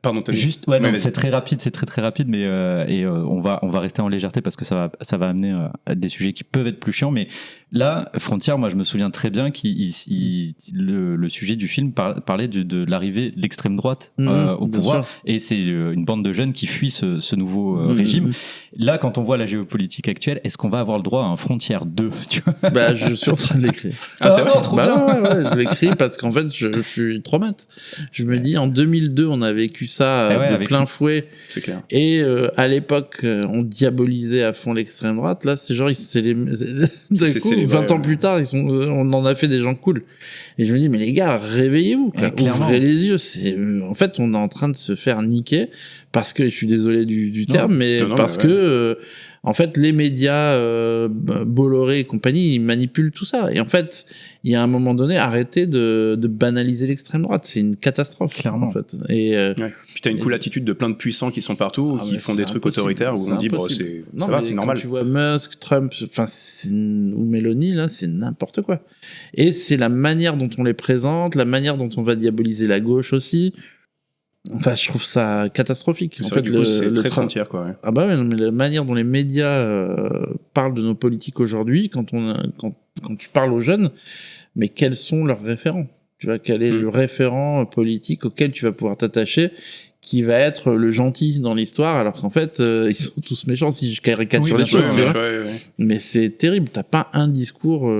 pardon, juste, non, c'est très rapide, très rapide, mais on va rester en légèreté parce que ça va amener à des sujets qui peuvent être plus chiants, mais là, Frontière, moi je me souviens très bien le sujet du film parlait de l'arrivée de l'extrême droite au pouvoir, et c'est une bande de jeunes qui fuient ce nouveau régime. Là, quand on voit la géopolitique actuelle, est-ce qu'on va avoir le droit à un Frontière 2, tu vois? Bah, je suis en train de l'écrire. Ah, c'est vrai, trop bien. Ouais, je l'écris parce qu'en fait, je suis trop mat. Je me dis, en 2002, on a vécu ça de plein fouet. C'est clair. Et à l'époque, on diabolisait à fond l'extrême droite. Là, c'est genre, d'un coup, 20 ans plus tard, on en a fait des gens cool. Et je me dis, mais les gars, réveillez-vous, quoi. Ouvrez les yeux. En fait, on est en train de se faire niquer parce que, je suis désolé du terme, mais parce que, en fait, les médias, Bolloré et compagnie, ils manipulent tout ça. Et en fait, il y a un moment donné, arrêtez de banaliser l'extrême droite. C'est une catastrophe, clairement. en fait. Et puis t'as une cool attitude de plein de puissants qui sont partout, qui font des trucs autoritaires où on dit bon, c'est normal. Tu vois Musk, Trump, enfin ou Mélanie là, c'est n'importe quoi. Et c'est la manière dont on les présente, la manière dont on va diaboliser la gauche aussi. Enfin, je trouve ça catastrophique. C'est vrai que du coup, c'est très frontière, quoi. Ouais. Ah bah ouais, non, mais la manière dont les médias parlent de nos politiques aujourd'hui, quand tu parles aux jeunes, mais quels sont leurs référents ? Tu vois, quel est le référent politique auquel tu vas pouvoir t'attacher, qui va être le gentil dans l'histoire, alors qu'en fait, ils sont tous méchants, si je caricature les choses. Mais c'est terrible, t'as pas un discours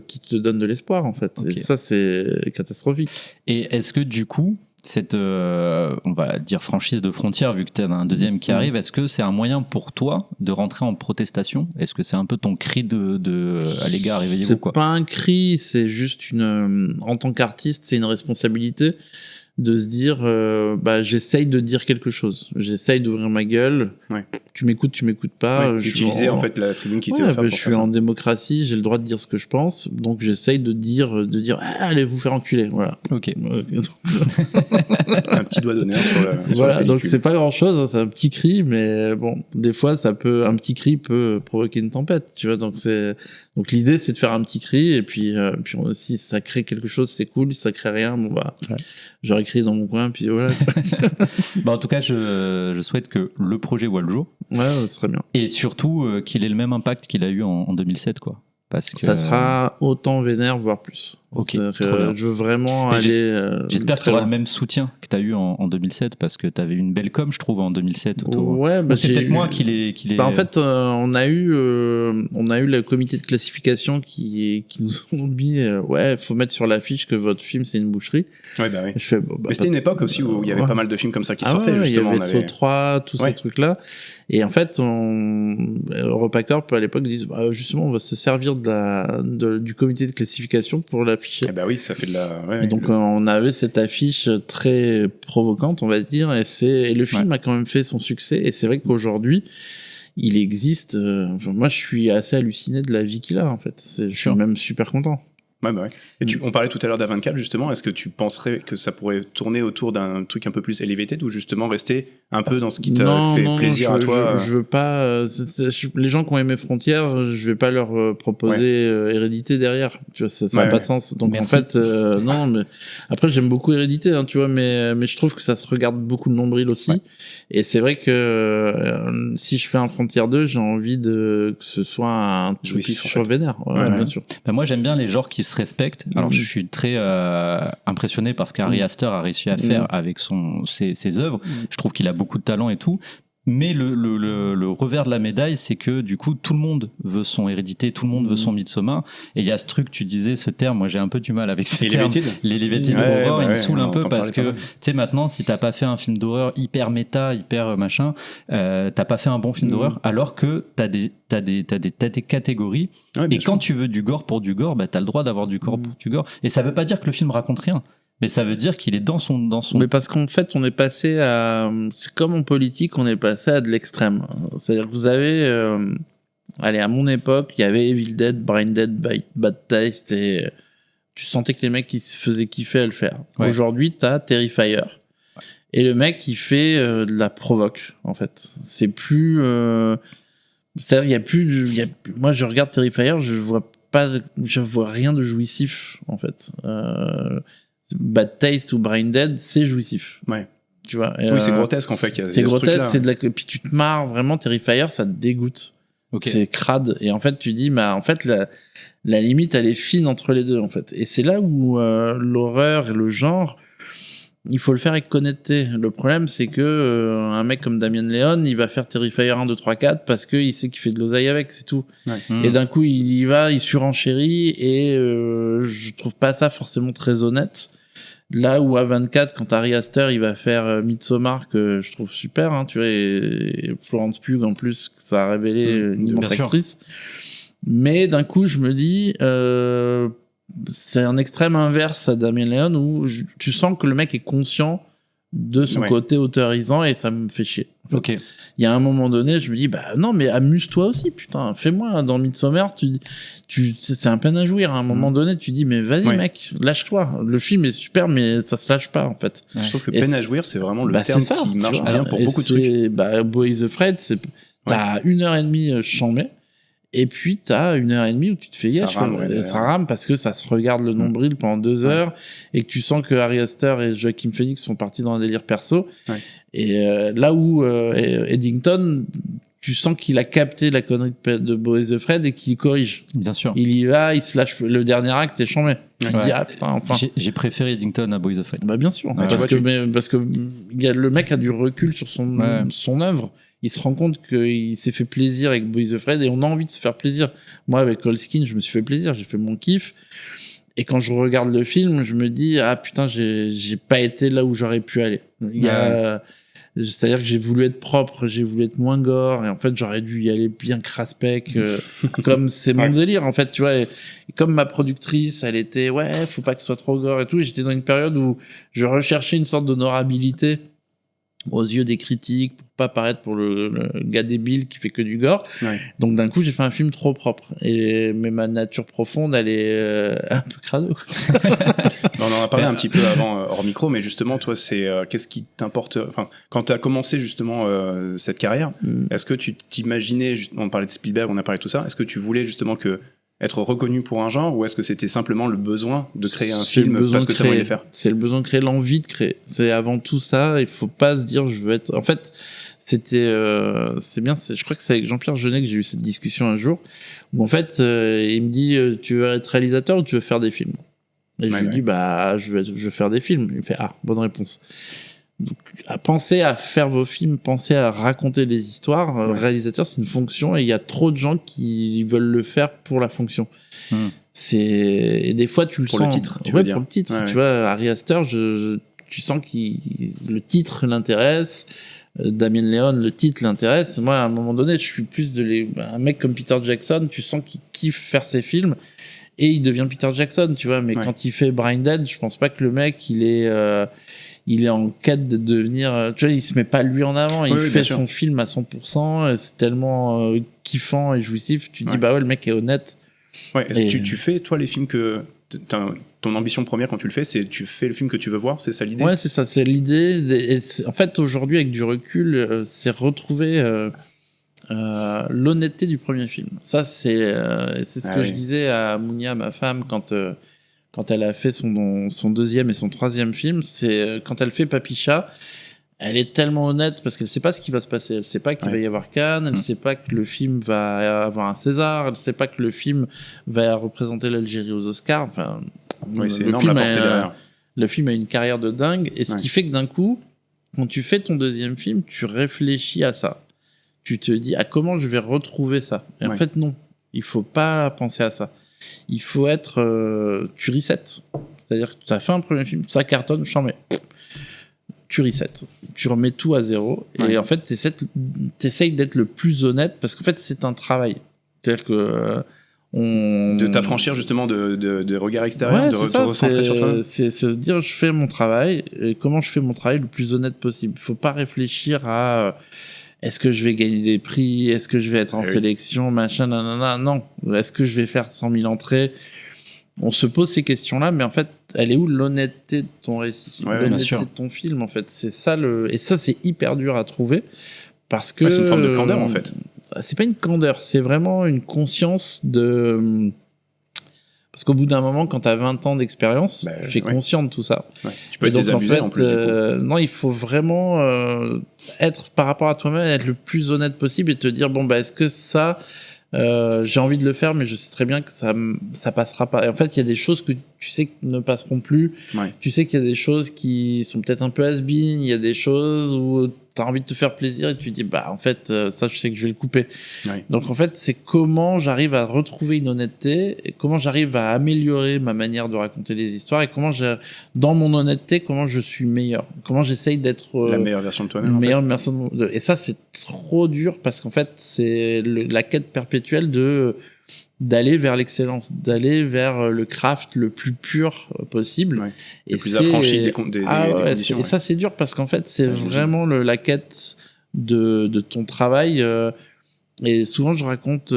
qui te donne de l'espoir, en fait. Okay. Et ça, c'est catastrophique. Et est-ce que du coup, cette, on va dire franchise de frontières, vu que tu as un deuxième qui arrive, est-ce que c'est un moyen pour toi de rentrer en protestation ? Est-ce que c'est un peu ton cri à l'égard, réveillez-vous, quoi ? C'est pas un cri, c'est juste en tant qu'artiste, c'est une responsabilité de se dire, j'essaye de dire quelque chose, j'essaye d'ouvrir ma gueule. Ouais. Tu m'écoutes pas. Utiliser en fait la tribune qui t'est offerte. Je suis en démocratie, j'ai le droit de dire ce que je pense, donc j'essaye de dire, allez vous faire enculer, voilà. Ok. Un petit doigt d'honneur sur la. Voilà, donc c'est pas grand chose, hein, c'est un petit cri, mais bon, des fois un petit cri peut provoquer une tempête, tu vois. Donc l'idée c'est de faire un petit cri et puis si ça crée quelque chose, c'est cool. Si ça crée rien, j'aurais crié dans mon coin, puis voilà. En tout cas, je souhaite que le projet voit le jour. Ouais, ce serait bien. Et surtout qu'il ait le même impact qu'il a eu en 2007, quoi. Parce que ça sera autant vénère, voire plus. Ok. Je veux vraiment aller. J'espère que tu auras le même soutien que tu as eu en 2007, parce que tu avais une belle com, je trouve, en 2007. Ouais, c'est peut-être moi qui l'ai. En fait, on a eu le comité de classification qui nous ont dit faut mettre sur l'affiche que votre film c'est une boucherie. Ouais, bah oui. Mais c'était une époque aussi où il y avait pas mal de films comme ça qui sortaient, justement. Il y avait Saut 3, tous ces trucs-là. Et en fait, EuropaCorp à l'époque disent justement on va se servir du comité de classification pour l'afficher. Eh ben oui, ça fait de la. Ouais, et donc on avait cette affiche très provocante, on va dire, et le film a quand même fait son succès. Et c'est vrai qu'aujourd'hui, il existe. Moi, je suis assez halluciné de la vie qu'il a en fait. Je suis même super content. Ouais, bah ouais. Et on parlait tout à l'heure d'A24, justement. Est-ce que tu penserais que ça pourrait tourner autour d'un truc un peu plus elevated ou justement rester un peu dans ce qui t'a fait plaisir à toi je veux pas. Les gens qui ont aimé Frontières, je vais pas leur proposer Hérédité derrière. Tu vois, ça n'a pas de sens. Donc en fait, non. Mais après, j'aime beaucoup Hérédité, hein, tu vois, mais je trouve que ça se regarde beaucoup de nombril aussi. Ouais. Et c'est vrai que si je fais un Frontières 2, j'ai envie que ce soit un truc sur vénère. Bien sûr. Moi, j'aime bien les genres qui se respectent. Alors, je suis très impressionné par ce qu'Ari Aster a réussi à faire avec ses œuvres. Je trouve qu'il a beaucoup de talent et tout. Mais le revers de la médaille, c'est que du coup, tout le monde veut son Hérédité, tout le monde veut son Midsommar. Et il y a ce truc, tu disais ce terme, moi j'ai un peu du mal avec ce terme. Les Elevated Horror, il me saoule un peu parce que, tu sais, maintenant, si t'as pas fait un film d'horreur hyper méta, hyper machin, t'as pas fait un bon film d'horreur, alors que t'as des catégories. Et quand tu veux du gore pour du gore, t'as le droit d'avoir du gore pour du gore. Et ça veut pas dire que le film raconte rien. Mais ça veut dire qu'il est dans son... Mais parce qu'en fait, on est passé à... C'est comme en politique, on est passé à de l'extrême. C'est-à-dire que vous avez... à mon époque, il y avait Evil Dead, Brain Dead, Bad Taste, et tu sentais que les mecs, ils se faisaient kiffer à le faire. Ouais. Aujourd'hui, t'as Terrifier. Et le mec, il fait de la provoque, en fait. C'est plus... C'est-à-dire, il y a plus... Moi, je regarde Terrifier, je vois rien de jouissif, en fait. Bad Taste ou Brain Dead, c'est jouissif. Ouais. Tu vois. Oui, c'est grotesque en fait. C'est grotesque, c'est de la. Puis tu te marres vraiment. Terrifier, ça te dégoûte. Okay. C'est crade. Et en fait, tu dis, en fait, la limite, elle est fine entre les deux, en fait. Et c'est là où l'horreur et le genre, il faut le faire avec honnêteté. Le problème, c'est que un mec comme Damien Leone, il va faire Terrifier 1, 2, 3, 4 parce qu'il sait qu'il fait de l'oseille avec, c'est tout. Ouais. Et d'un coup, il y va, il surenchérit et je trouve pas ça forcément très honnête. Là où A24, quand Ari Aster, il va faire Midsommar, que je trouve super, hein, tu vois, et Florence Pugh, en plus, ça a révélé une immense actrice. Mais d'un coup, je me dis, c'est un extrême inverse à Damien Leone où tu sens que le mec est conscient de son côté autorisant et ça me fait chier. Ok. Il y a un moment donné, je me dis, bah non, mais amuse-toi aussi, putain, fais-moi. Dans Midsommar, c'est un peine à jouir. À un moment donné, tu dis, mais vas-y, mec, lâche-toi. Le film est super, mais ça se lâche pas, en fait. Je trouve que peine à jouir, c'est vraiment le terme ça, qui marche vois. bien pour beaucoup de trucs. Bah, Boys Afraid, t'as 1h30 chambé. Et puis, t'as 1h30 où tu te fais Ça yesh, rame, quoi. Ça rame parce que ça se regarde le nombril pendant 2 heures et que tu sens que Ari Aster et Joaquin Phoenix sont partis dans un délire perso. Et là où Eddington, tu sens qu'il a capté la connerie de Boys Afraid et qu'il corrige. Bien sûr. Il y va, il se lâche. Le dernier acte est chambé. Tu te dis, ah putain, enfin. J'ai préféré Eddington à Boys Afraid. Bah, bien sûr. Parce que le mec a du recul sur son œuvre. Il se rend compte qu'il s'est fait plaisir avec Boys Afraid et on a envie de se faire plaisir. Moi, avec Cold Skin, je me suis fait plaisir, j'ai fait mon kiff. Et quand je regarde le film, je me dis, ah putain, j'ai pas été là où j'aurais pu aller. C'est-à-dire que j'ai voulu être propre, j'ai voulu être moins gore, et en fait, j'aurais dû y aller bien craspec, comme c'est mon délire, en fait, tu vois. Et comme ma productrice, elle était, ouais, faut pas que ce soit trop gore et tout, et j'étais dans une période où je recherchais une sorte d'honorabilité aux yeux des critiques pour pas paraître pour le gars débile qui fait que du gore. Donc d'un coup j'ai fait un film trop propre mais ma nature profonde elle est un peu crado. On en a parlé un petit peu avant hors micro, mais justement toi c'est qu'est-ce qui t'importe, enfin quand tu as commencé justement cette carrière, est-ce que tu t'imaginais, on parlait de Spielberg, on a parlé de tout ça, est-ce que tu voulais justement être reconnu pour un genre, ou est-ce que c'était simplement le besoin de créer un film parce que tu aimerais le faire? C'est le besoin de créer, l'envie de créer. C'est avant tout ça. Il faut pas se dire je veux être. En fait, c'était c'est bien. Je crois que c'est avec Jean-Pierre Jeunet que j'ai eu cette discussion un jour où en fait il me dit tu veux être réalisateur ou tu veux faire des films? Et je lui dis bah je veux faire des films. Il me fait ah bonne réponse. Donc, pensez à faire vos films, pensez à raconter les histoires. Réalisateur, c'est une fonction et il y a trop de gens qui veulent le faire pour la fonction. Et des fois, tu le pour sens. Le titre, tu veux dire. Pour le titre. Tu vois, Ari Aster, tu sens le titre l'intéresse. Damien Leone, le titre l'intéresse. Moi, à un moment donné, je suis plus un mec comme Peter Jackson, tu sens qu'il kiffe faire ses films et il devient Peter Jackson, tu vois. Mais quand il fait Brain Dead, je pense pas que le mec, il est en quête de devenir, tu vois, il se met pas lui en avant, il fait son film à 100%, c'est tellement kiffant et jouissif, tu dis bah ouais, le mec est honnête. Est-ce que tu fais toi les films que ton ambition première quand tu le fais, c'est tu fais le film que tu veux voir, c'est ça l'idée? Ouais, c'est ça, c'est l'idée. Et en fait, aujourd'hui, avec du recul, c'est retrouver l'honnêteté du premier film. Ça, c'est ce que je disais à Mounia, ma femme, quand elle a fait son deuxième et son troisième film, c'est quand elle fait Papicha, elle est tellement honnête parce qu'elle sait pas ce qui va se passer, elle sait pas qu'il va y avoir Cannes, elle sait pas que le film va avoir un César, elle sait pas que le film va représenter l'Algérie aux Oscars. Enfin, c'est énorme la portée derrière. Le film a une carrière de dingue et ce qui fait que d'un coup, quand tu fais ton deuxième film, tu réfléchis à ça. Tu te dis comment je vais retrouver ça. Et en fait non, il faut pas penser à ça. Il faut être tu reset. C'est-à-dire que tu as fait un premier film, ça cartonne, j'en mets. Tu reset. Tu remets tout à zéro. Et en fait, t'essayes d'être le plus honnête parce qu'en fait, c'est un travail. C'est-à-dire que de t'affranchir justement de regards extérieurs, de te recentrer sur toi. C'est se dire, je fais mon travail. Et comment je fais mon travail le plus honnête possible. Il faut pas réfléchir à est-ce que je vais gagner des prix, est-ce que je vais être en sélection, machin, nanana. Non. Est-ce que je vais faire 100 000 entrées? On se pose ces questions-là, mais en fait, elle est où l'honnêteté de ton récit, l'honnêteté de ton film, en fait. C'est ça et ça, c'est hyper dur à trouver parce que c'est une forme de candeur, en fait. C'est pas une candeur, c'est vraiment une conscience de. Parce qu'au bout d'un moment, quand t'as 20 ans d'expérience, tu es conscient de tout ça. Tu peux être désabusé en plus. Non, il faut vraiment être par rapport à toi-même, être le plus honnête possible et te dire bon est-ce que ça. J'ai envie de le faire, mais je sais très bien que ça passera pas. Et en fait, il y a des choses que tu sais que ne passeront plus. Tu sais qu'il y a des choses qui sont peut-être un peu has-been. Il y a des choses où t'as envie de te faire plaisir et tu dis en fait ça je sais que je vais le couper. Donc en fait, c'est comment j'arrive à retrouver une honnêteté et comment j'arrive à améliorer ma manière de raconter les histoires et comment dans mon honnêteté comment je suis meilleur, comment j'essaye d'être la meilleure version de toi-même. Et ça c'est trop dur parce qu'en fait c'est la quête perpétuelle d'aller vers l'excellence, d'aller vers le craft le plus pur possible. Le plus affranchi des conditions. Et ça, c'est dur parce qu'en fait, c'est vraiment la quête de ton travail. Et souvent, je raconte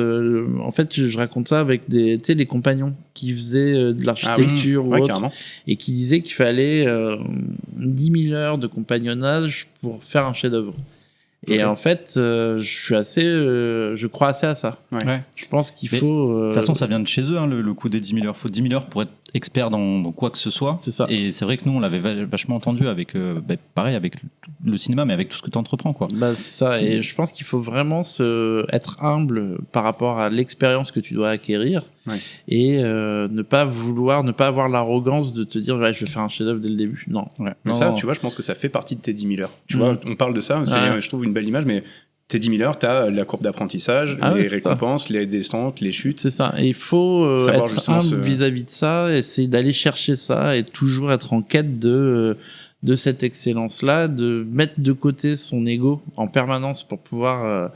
ça avec les compagnons qui faisaient de l'architecture ou autre, carrément. et qui disaient qu'il fallait 10 000 heures de compagnonnage pour faire un chef-d'œuvre. Et en fait, je crois assez à ça. Ouais. Je pense qu'il Mais, faut. De toute façon, ça vient de chez eux, hein, le coup des 10 000 heures. Il faut 10 000 heures pour être expert dans quoi que ce soit. C'est ça. Et c'est vrai que nous, on l'avait vachement entendu avec, pareil, avec le cinéma, mais avec tout ce que tu entreprends, quoi. C'est ça. Et je pense qu'il faut vraiment être humble par rapport à l'expérience que tu dois acquérir. Ouais. Et ne pas avoir l'arrogance de te dire, je vais faire un chef-d'œuvre dès le début. Non. Mais non, ça, non. tu vois, je pense que ça fait partie de tes 10 000 heures. Tu vois, on parle de ça, c'est, je trouve, une belle image, mais tes 10 000 heures, tu as la courbe d'apprentissage, les récompenses, les descentes, les chutes. C'est ça. Et il faut savoir être humble vis-à-vis de ça, essayer d'aller chercher ça et toujours être en quête de cette excellence-là, de mettre de côté son ego en permanence pour pouvoir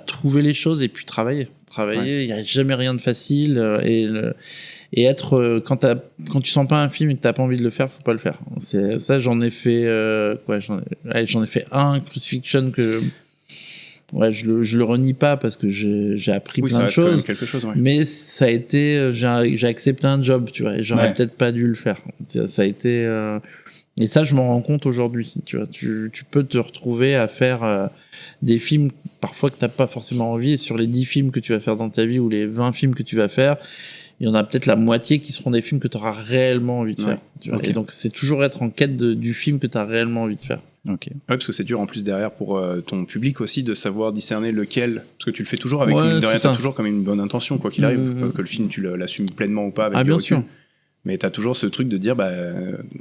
trouver les choses et puis travailler. Il n'y a jamais rien de facile et être quand tu sens pas un film et que t'as pas envie de le faire, faut pas le faire. C'est ça, j'en ai fait j'en ai fait un Crucifixion que je le renie pas parce que j'ai appris plein de choses, quelque chose, mais ça a été j'ai accepté un job, tu vois, et j'aurais peut-être pas dû le faire. Ça a été et ça, je m'en rends compte aujourd'hui. Tu vois, tu peux te retrouver à faire des films parfois que t'as pas forcément envie, et sur les 10 films que tu vas faire dans ta vie ou les 20 films que tu vas faire, il y en a peut-être la moitié qui seront des films que tu auras réellement envie de faire. Tu vois. Okay. Et donc, c'est toujours être en quête du film que tu as réellement envie de faire. Ok. Ouais, parce que c'est dur en plus derrière pour ton public aussi de savoir discerner lequel, parce que tu le fais toujours avec t'as toujours comme une bonne intention, quoi qu'il arrive, que le film tu l'assumes pleinement ou pas avec du bien recul. Sûr. Mais t'as toujours ce truc de dire,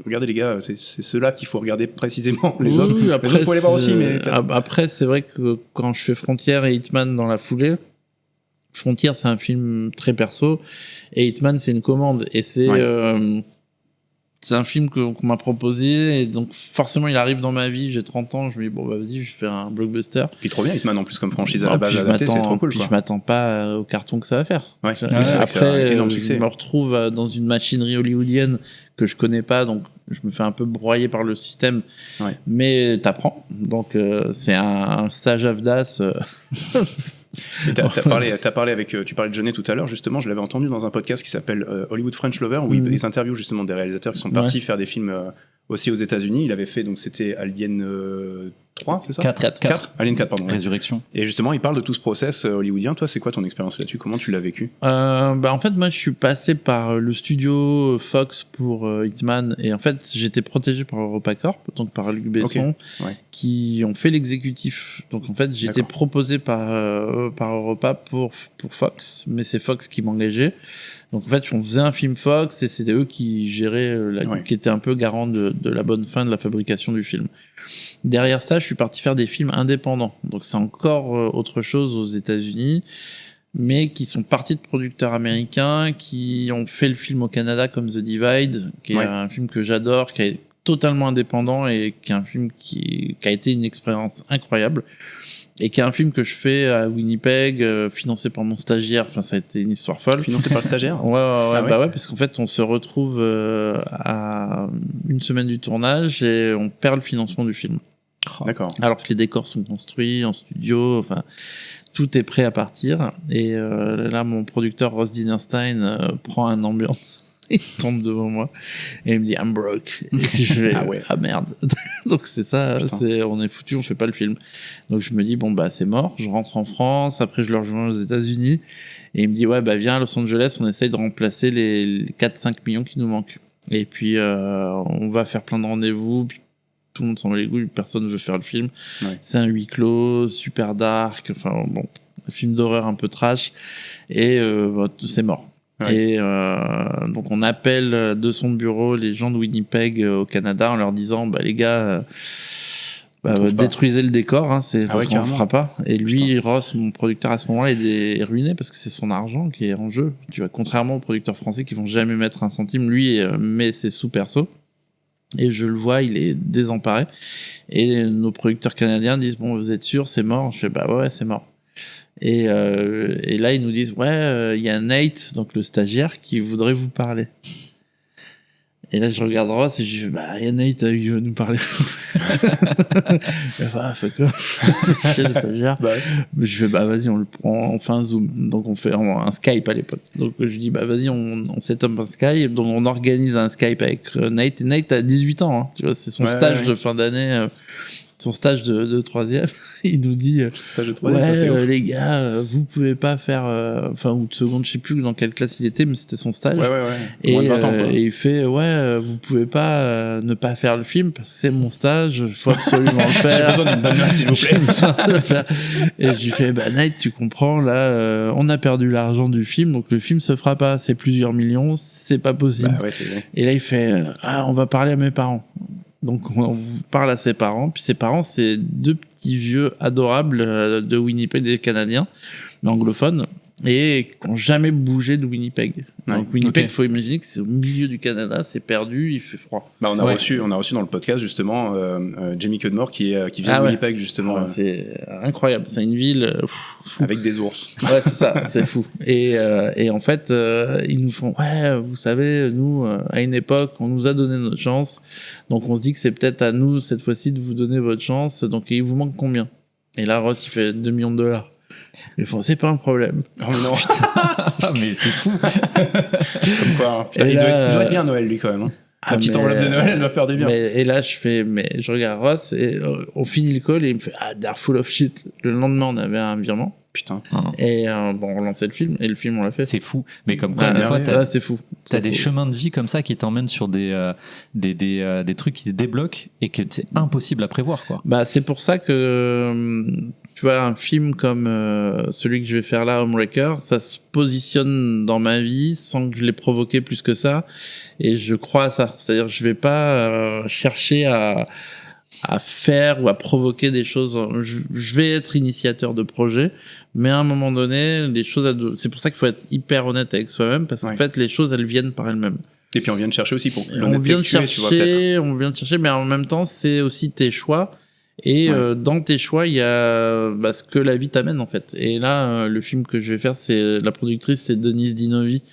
regardez les gars, c'est ceux-là qu'il faut regarder précisément. Les autres, après, les autres, faut les voir aussi. Mais après, c'est vrai que quand je fais Frontière et Hitman dans la foulée, Frontière, c'est un film très perso, et Hitman, c'est une commande. Et c'est un film qu'on m'a proposé, et donc forcément, il arrive dans ma vie, j'ai 30 ans, je me dis, vas-y, je fais un blockbuster. Puis trop bien, Hitman, en plus, comme franchise à la base adaptée, c'est trop cool. Puis je m'attends pas au carton que ça va faire. Après, énorme succès. Je me retrouve dans une machinerie hollywoodienne que je connais pas, donc je me fais un peu broyer par le système, mais t'apprends. Donc c'est un stage AFDAS. T'as parlé avec, tu parlais de Jeunet tout à l'heure, justement, je l'avais entendu dans un podcast qui s'appelle Hollywood French Lover, où ils interviewent justement des réalisateurs qui sont partis faire des films aussi aux États-Unis. Il avait fait, donc c'était Alien 3, c'est ça 4. Alien 4, pardon. Résurrection. Et justement, il parle de tout ce process hollywoodien. Toi, c'est quoi ton expérience là-dessus? Comment tu l'as vécu? En fait, moi, je suis passé par le studio Fox pour Hitman, et en fait, j'étais protégé par EuropaCorp, donc par Luc Besson, qui ont fait l'exécutif. Donc en fait, j'étais proposé par Europa pour Fox, mais c'est Fox qui m'engageait. Donc en fait, on faisait un film Fox et c'était eux qui géraient, qui étaient un peu garants de la bonne fin de la fabrication du film. Derrière ça, je suis parti faire des films indépendants. Donc c'est encore autre chose aux États-Unis, mais qui sont partis de producteurs américains qui ont fait le film au Canada comme The Divide, qui est un film que j'adore, qui est totalement indépendant et qui est un film qui a été une expérience incroyable. Et qui est un film que je fais à Winnipeg, financé par mon stagiaire. Enfin, ça a été une histoire folle. Financé par le stagiaire? Ouais, parce qu'en fait, on se retrouve à une semaine du tournage et on perd le financement du film. D'accord. Alors que les décors sont construits en studio, enfin, tout est prêt à partir. Et là, mon producteur Ross Dinerstein prend un ambiance. Il tombe devant moi et il me dit I'm broke. Et je vais ah merde. Donc c'est ça, on est foutu, on fait pas le film. Donc je me dis c'est mort, je rentre en France, après je le rejoins aux États-Unis et il me dit viens à Los Angeles, on essaye de remplacer les 4-5 millions qui nous manquent. Et puis on va faire plein de rendez-vous, puis tout le monde s'en bat les couilles, personne veut faire le film. C'est un huis clos, super dark, un film d'horreur un peu trash et c'est mort. Et donc on appelle de son bureau les gens de Winnipeg au Canada en leur disant les gars détruisez le décor, parce qu'on le fera pas. Et lui, Ross, mon producteur à ce moment-là, il est ruiné parce que c'est son argent qui est en jeu. Tu vois, contrairement aux producteurs français qui vont jamais mettre un centime, lui met ses sous perso. Et je le vois, il est désemparé. Et nos producteurs canadiens disent vous êtes sûr, c'est mort? Je fais ouais, c'est mort. Et là, ils nous disent y a Nate, donc le stagiaire, qui voudrait vous parler. Et là, je regarde Ross et je dis, bah, y a Nate, il veut nous parler. Enfin, fuck off. Chez le stagiaire. Bah, ouais. Je fais, bah, vas-y, on le prend, on fait un Zoom. Donc, on fait un Skype à l'époque. Donc, je dis, bah, vas-y, on set up un Skype. Donc, on organise un Skype avec Nate. Et Nate a 18 ans, hein. Tu vois, c'est son stage de fin d'année. Son stage de troisième, il nous dit stage de troisième, les gars, vous pouvez pas faire ou de seconde, je sais plus dans quelle classe il était, mais c'était son stage. Et, moins de 20 ans, quoi. Et il fait vous pouvez pas ne pas faire le film parce que c'est mon stage, il faut absolument le faire. J'ai besoin d'une bonne note, s'il vous plaît. Et je lui fais Nate, tu comprends, là on a perdu l'argent du film, donc le film se fera pas, c'est plusieurs millions, c'est pas possible. Bah, c'est vrai. Et là il fait on va parler à mes parents. Donc on parle à ses parents, puis ses parents c'est 2 petits vieux adorables de Winnipeg, des Canadiens, mais anglophones, et qui n'ont jamais bougé de Winnipeg. Donc Winnipeg, faut imaginer que c'est au milieu du Canada, c'est perdu, il fait froid. Bah on a reçu dans le podcast justement Jamie Cudmore qui vient de Winnipeg justement. C'est incroyable, c'est une ville fou. Avec des ours. Ouais, c'est ça, c'est fou. Et en fait, ils nous font vous savez, nous à une époque, on nous a donné notre chance, donc on se dit que c'est peut-être à nous cette fois-ci de vous donner votre chance. Donc il vous manque combien? Et là Ross il fait $2 millions. Ils font, c'est pas un problème. Oh non, putain. Mais c'est fou. Comme quoi, putain, il doit être bien Noël, lui, quand même. Hein. La petite enveloppe de Noël, elle doit faire du bien. Et là, je regarde Ross et on finit le call et il me fait, they're full of shit. Le lendemain, on avait un virement. Putain. Et on relançait le film et le film, on l'a fait. C'est fou. Mais comme quoi, c'est fou. T'as des chemins de vie comme ça qui t'emmènent sur des trucs qui se débloquent et que c'est impossible à prévoir, quoi. Bah, c'est pour ça que, tu vois, un film comme celui que je vais faire là, Homewrecker, ça se positionne dans ma vie sans que je l'ai provoqué plus que ça. Et je crois à ça. C'est-à-dire, je vais pas chercher à faire ou à provoquer des choses. Je vais être initiateur de projet, mais à un moment donné, les choses, c'est pour ça qu'il faut être hyper honnête avec soi-même, parce qu'en fait, les choses, elles viennent par elles-mêmes. Et puis on vient de chercher aussi pour l'honnêteté que tu es, tu vois, peut-être. On vient de chercher, mais en même temps, c'est aussi tes choix. Et dans tes choix, il y a ce que la vie t'amène, en fait. Et là, le film que je vais faire, la productrice, c'est Denise Dinovi,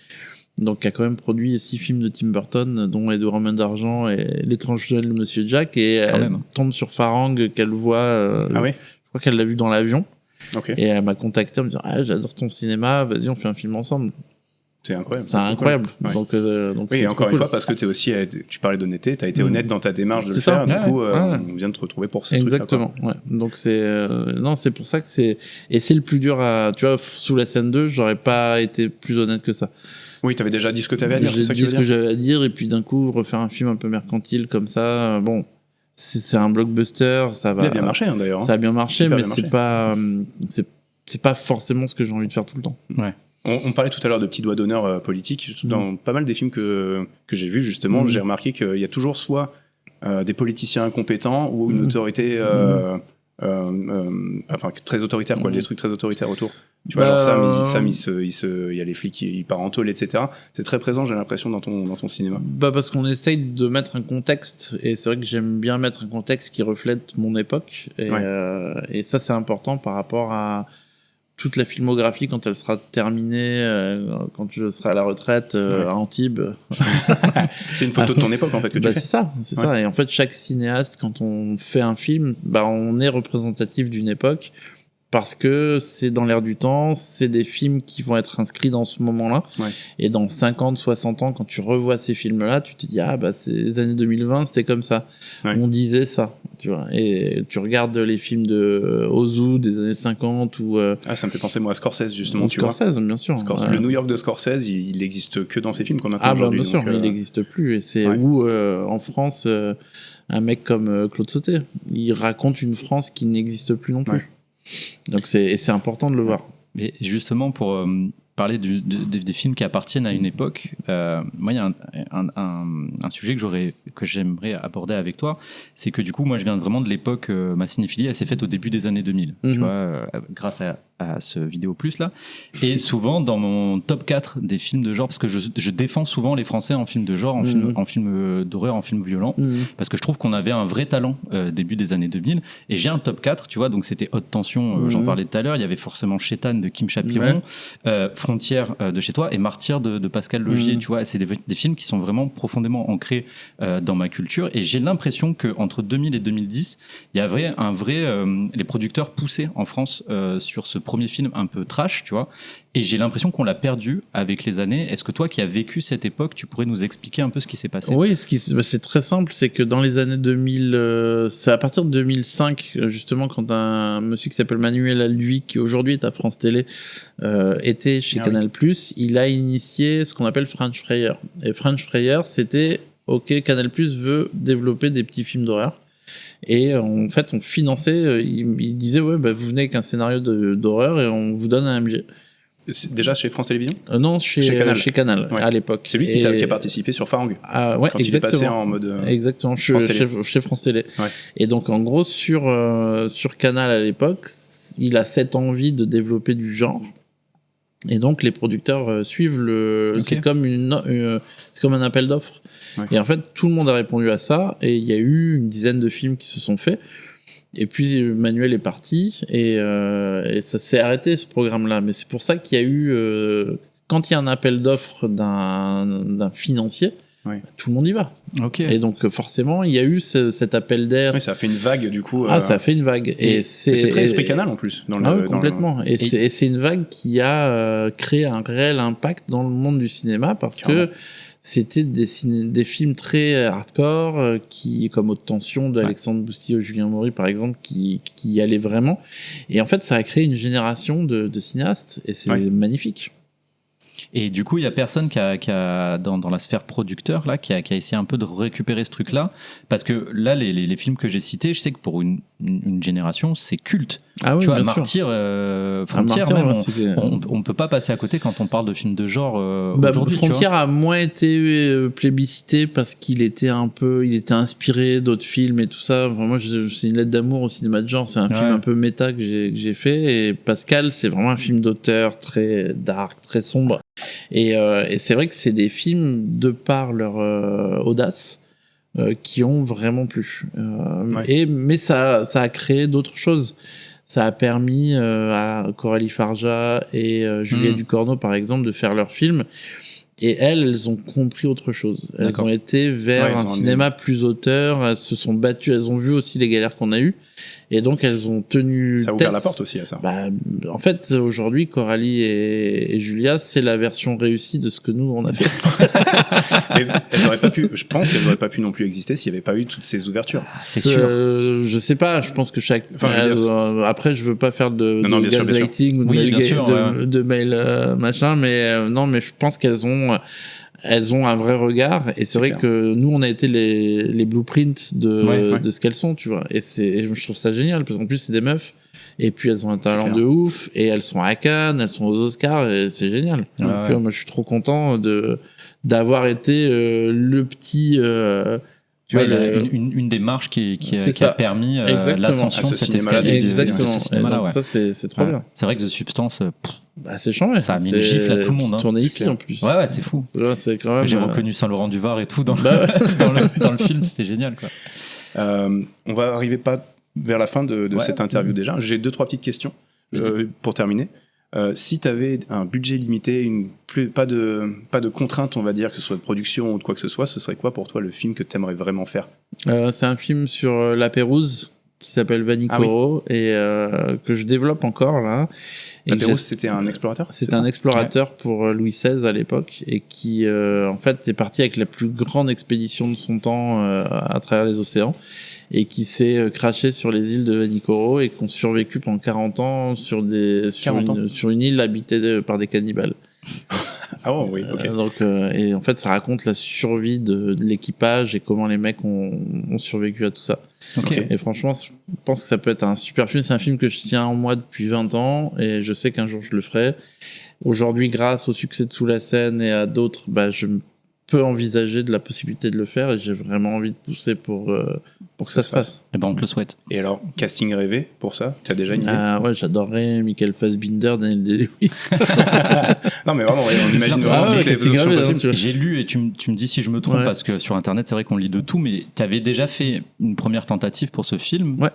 donc qui a quand même produit 6 films de Tim Burton, dont Edouard Main d'Argent et L'étrange Noël de Monsieur Jack, et elle tombe sur Farang qu'elle voit, je crois qu'elle l'a vu dans l'avion, et elle m'a contacté en me disant j'adore ton cinéma, vas-y on fait un film ensemble. C'est incroyable. C'est incroyable. Ouais. Donc oui, et encore une fois, parce que t'es aussi, tu parlais d'honnêteté, t'as été honnête dans ta démarche de le faire, du coup, on vient de te retrouver pour ce truc-là. Exactement, ouais. Donc c'est pour ça que c'est le plus dur tu vois, sous la scène 2, j'aurais pas été plus honnête que ça. Oui, t'avais déjà dit ce que t'avais à dire, c'est ça que tu veux dire. J'ai dit ce que j'avais à dire, et puis d'un coup, refaire un film un peu mercantile comme ça, bon, c'est un blockbuster, ça va. Il a bien marché, hein, d'ailleurs. Ça a bien marché, mais c'est pas forcément ce que j'ai envie de faire tout le temps. Ouais. On parlait tout à l'heure de petits doigts d'honneur politiques. Dans pas mal des films que j'ai vus, justement, j'ai remarqué qu'il y a toujours soit des politiciens incompétents ou une autorité très autoritaire, quoi, des trucs très autoritaires autour. Tu vois, genre Sam, il y a les flics, il part en tôle, etc. C'est très présent, j'ai l'impression, dans ton cinéma. Parce qu'on essaye de mettre un contexte, et c'est vrai que j'aime bien mettre un contexte qui reflète mon époque, et ça, c'est important par rapport à toute la filmographie quand elle sera terminée, quand je serai à la retraite à Antibes. C'est une photo de ton époque, en fait, que tu fais. C'est ça. Et en fait, chaque cinéaste, quand on fait un film, on est représentatif d'une époque, parce que c'est dans l'air du temps, c'est des films qui vont être inscrits dans ce moment-là. Et dans 50, 60 ans, quand tu revois ces films-là, tu te dis, ces années 2020, c'était comme ça. On disait ça, tu vois. Et tu regardes les films de Ozu des années 50 ou... ça me fait penser, moi, à Scorsese, justement, tu vois. Scorsese, bien sûr. Le New York de Scorsese, il n'existe que dans ses films, comme maintenant aujourd'hui. Bien sûr, il n'existe plus. Et c'est où, en France, un mec comme Claude Sauté, il raconte une France qui n'existe plus non plus. Donc c'est important de le voir. Et justement, pour parler des films qui appartiennent à une époque, moi il y a un sujet que j'aimerais aborder avec toi, c'est que du coup moi je viens vraiment de l'époque, ma cinéphilie elle s'est faite au début des années 2000, tu vois, grâce à à ce Vidéo Plus là, est souvent dans mon top 4 des films de genre, parce que je défends souvent les Français en film de genre, en film d'horreur, en film violent, parce que je trouve qu'on avait un vrai talent début des années 2000, et j'ai un top 4, tu vois, donc c'était Haute Tension, j'en parlais tout à l'heure, il y avait forcément Chétane de Kim Chapiron, Frontières de chez toi, et Martyr de Pascal Logier, tu vois, c'est des films qui sont vraiment profondément ancrés dans ma culture, et j'ai l'impression qu'entre 2000 et 2010, il y avait les producteurs poussaient en France sur ce premier film un peu trash, tu vois, et j'ai l'impression qu'on l'a perdu avec les années. Est-ce que toi qui as vécu cette époque, tu pourrais nous expliquer un peu ce qui s'est passé? Oui, c'est très simple, c'est que dans les années 2000, c'est à partir de 2005, justement, quand un monsieur qui s'appelle Manuel Alduy, qui aujourd'hui est à France Télé, était chez Canal+, il a initié ce qu'on appelle French Fryer. Et French Fryer, c'était, ok, Canal+ veut développer des petits films d'horreur. Et en fait, on finançait, il disait, ouais, bah, vous venez avec un scénario d'horreur et on vous donne un MG. C'est déjà chez France Télévisions? Non, chez Canal ouais. À l'époque. C'est lui qui a participé sur Farang. Ah, ouais, quand exactement. il est passé en mode. Exactement, chez France Télé. Ouais. Et donc, en gros, sur Canal à l'époque, il a cette envie de développer du genre. Et donc, les producteurs suivent c'est comme un appel d'offres. Ouais. Et en fait, tout le monde a répondu à ça. Et il y a eu une dizaine de films qui se sont faits. Et puis Manuel est parti et ça s'est arrêté ce programme-là. Mais c'est pour ça qu'il y a eu quand il y a un appel d'offres d'un financier, tout le monde y va. Okay. Et donc forcément il y a eu cet appel d'air. Oui, ça a fait une vague du coup. Ça a fait une vague. Et c'est très esprit Canal en plus. Complètement. Et c'est une vague qui a créé un réel impact dans le monde du cinéma parce que c'était des films très hardcore, comme Haute Tension de Alexandre Boustillot, Julien Maury par exemple, qui y allaient vraiment. Et en fait, ça a créé une génération de cinéastes, et c'est magnifique. Et du coup, il y a personne qui a dans la sphère producteur là, qui a essayé un peu de récupérer ce truc-là, parce que là, les films que j'ai cités, je sais que pour une génération, c'est culte. Ah oui, tu vois, bien Martyr, Frontières, on peut pas passer à côté quand on parle de films de genre aujourd'hui. Frontières a moins été plébiscité parce qu'il était inspiré d'autres films et tout ça. Enfin, moi, c'est une lettre d'amour au cinéma de genre. C'est un film un peu méta que j'ai fait. Et Pascal, c'est vraiment un film d'auteur très dark, très sombre. Et c'est vrai que c'est des films, de par leur audace, qui ont vraiment plu. Mais ça a créé d'autres choses. Ça a permis à Coralie Farja et Juliette Ducorneau, par exemple, de faire leurs films. Et elles ont compris autre chose. Elles ont été vers un cinéma plus auteur. Elles se sont battues. Elles ont vu aussi les galères qu'on a eues. Et donc, elles ont tenu ça a ouvert la porte aussi à ça. En fait, aujourd'hui, Coralie et Julia, c'est la version réussie de ce que nous, on a fait. Mais elles auraient pas pu, je pense qu'elles n'auraient pas pu non plus exister s'il n'y avait pas eu toutes ces ouvertures. C'est sûr. Je sais pas, je pense que après, je veux pas faire de gaslighting ou de mail machin, mais non, mais je pense qu'elles ont un vrai regard, et c'est vrai clair. Que nous on a été les blueprints de ce qu'elles sont, tu vois, et je trouve ça génial parce qu'en plus c'est des meufs, et puis elles ont un talent de ouf, et elles sont à Cannes, elles sont aux Oscars, et c'est génial. Donc, moi je suis trop content d'avoir été le petit une démarche qui a permis l'ascension de cette escalade. Exactement. Ça c'est trop bien. C'est vrai que The Substance, c'est changé. Ça a mis le gifle à tout le monde. Tourné ici en plus. Ouais, c'est fou. C'est quand même. J'ai reconnu Saint-Laurent-du-Var et tout dans le film, c'était génial, quoi. On va arriver pas vers la fin de cette interview déjà. J'ai 2-3 petites questions pour terminer. Si tu avais un budget limité, pas de contraintes, on va dire, que ce soit de production ou de quoi que ce soit, ce serait quoi pour toi le film que tu aimerais vraiment faire? C'est un film sur la Pérouse qui s'appelle Vanikoro et que je développe encore là. La Pérouse, c'était un explorateur? C'était un explorateur pour Louis XVI à l'époque, et qui en fait est parti avec la plus grande expédition de son temps à travers les océans, et qui s'est craché sur les îles de Vanikoro et qui ont survécu pendant 40 ans sur une île habitée par des cannibales. Ah oh, oui, ok. Et en fait, ça raconte la survie de l'équipage et comment les mecs ont survécu à tout ça. Okay. Et franchement, je pense que ça peut être un super film. C'est un film que je tiens en moi depuis 20 ans, et je sais qu'un jour je le ferai. Aujourd'hui, grâce au succès de Sous la Seine et à d'autres, je peut envisager de la possibilité de le faire et j'ai vraiment envie de pousser pour que ça se fasse. Et ben on te le souhaite. Et alors, casting rêvé pour ça? Tu as déjà une idée? Ouais, j'adorerais Michael Fassbinder, Daniel Day-Lewis. Non, mais vraiment, on imagine vraiment toutes les casting options rêvé, possibles. tu vois. J'ai lu, et tu me dis si je me trompe, Ouais. parce que sur Internet, c'est vrai qu'on lit de tout, mais tu avais déjà fait une première tentative pour ce film. Ouais.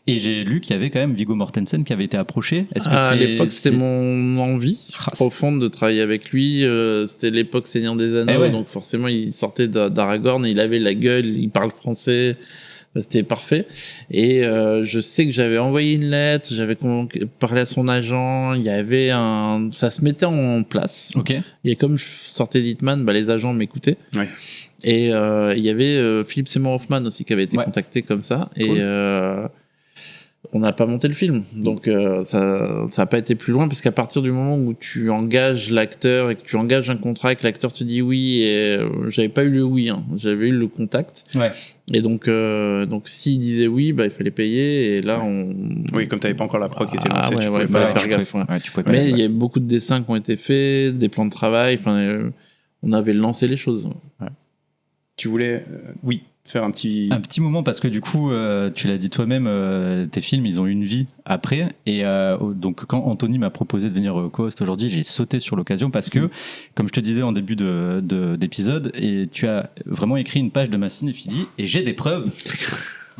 Et j'ai lu qu'il y avait quand même Viggo Mortensen qui avait été approché. Est-ce que À l'époque, c'était mon envie Ah, profonde de travailler avec lui. C'était l'époque Seigneur des Anneaux, ouais. donc forcément, il sortait d'Aragorn, et il avait la gueule, il parle français. C'était parfait. Et je sais que j'avais envoyé une lettre, j'avais parlé à son agent, il y avait ça se mettait en place. Ok. Et comme je sortais d'Hitman, les agents m'écoutaient. Ouais. Et il y avait Philip Seymour Hoffman aussi qui avait été contacté comme ça. Cool. Et on n'a pas monté le film. Donc ça n'a pas été plus loin, parce qu'à partir du moment où tu engages l'acteur et que tu engages un contrat et que l'acteur te dit oui, et j'avais pas eu le oui, hein, j'avais eu le contact. Ouais. Et donc s'il disait oui, il fallait payer. Et là, Oui, comme tu n'avais pas encore la prod qui était lancée, tu pouvais fallait pas... faire gaffe. Ouais. tu pouvais pas Mais aller, il y a beaucoup de dessins qui ont été faits, des plans de travail. On avait lancé les choses. Ouais. Tu voulais, oui, faire un petit moment, parce que du coup, tu l'as dit toi-même, tes films, ils ont une vie après. Et donc, quand Anthony m'a proposé de venir co-host aujourd'hui, j'ai sauté sur l'occasion parce que, comme je te disais en début d'épisode, et tu as vraiment écrit une page de ma cinéphilie et j'ai des preuves.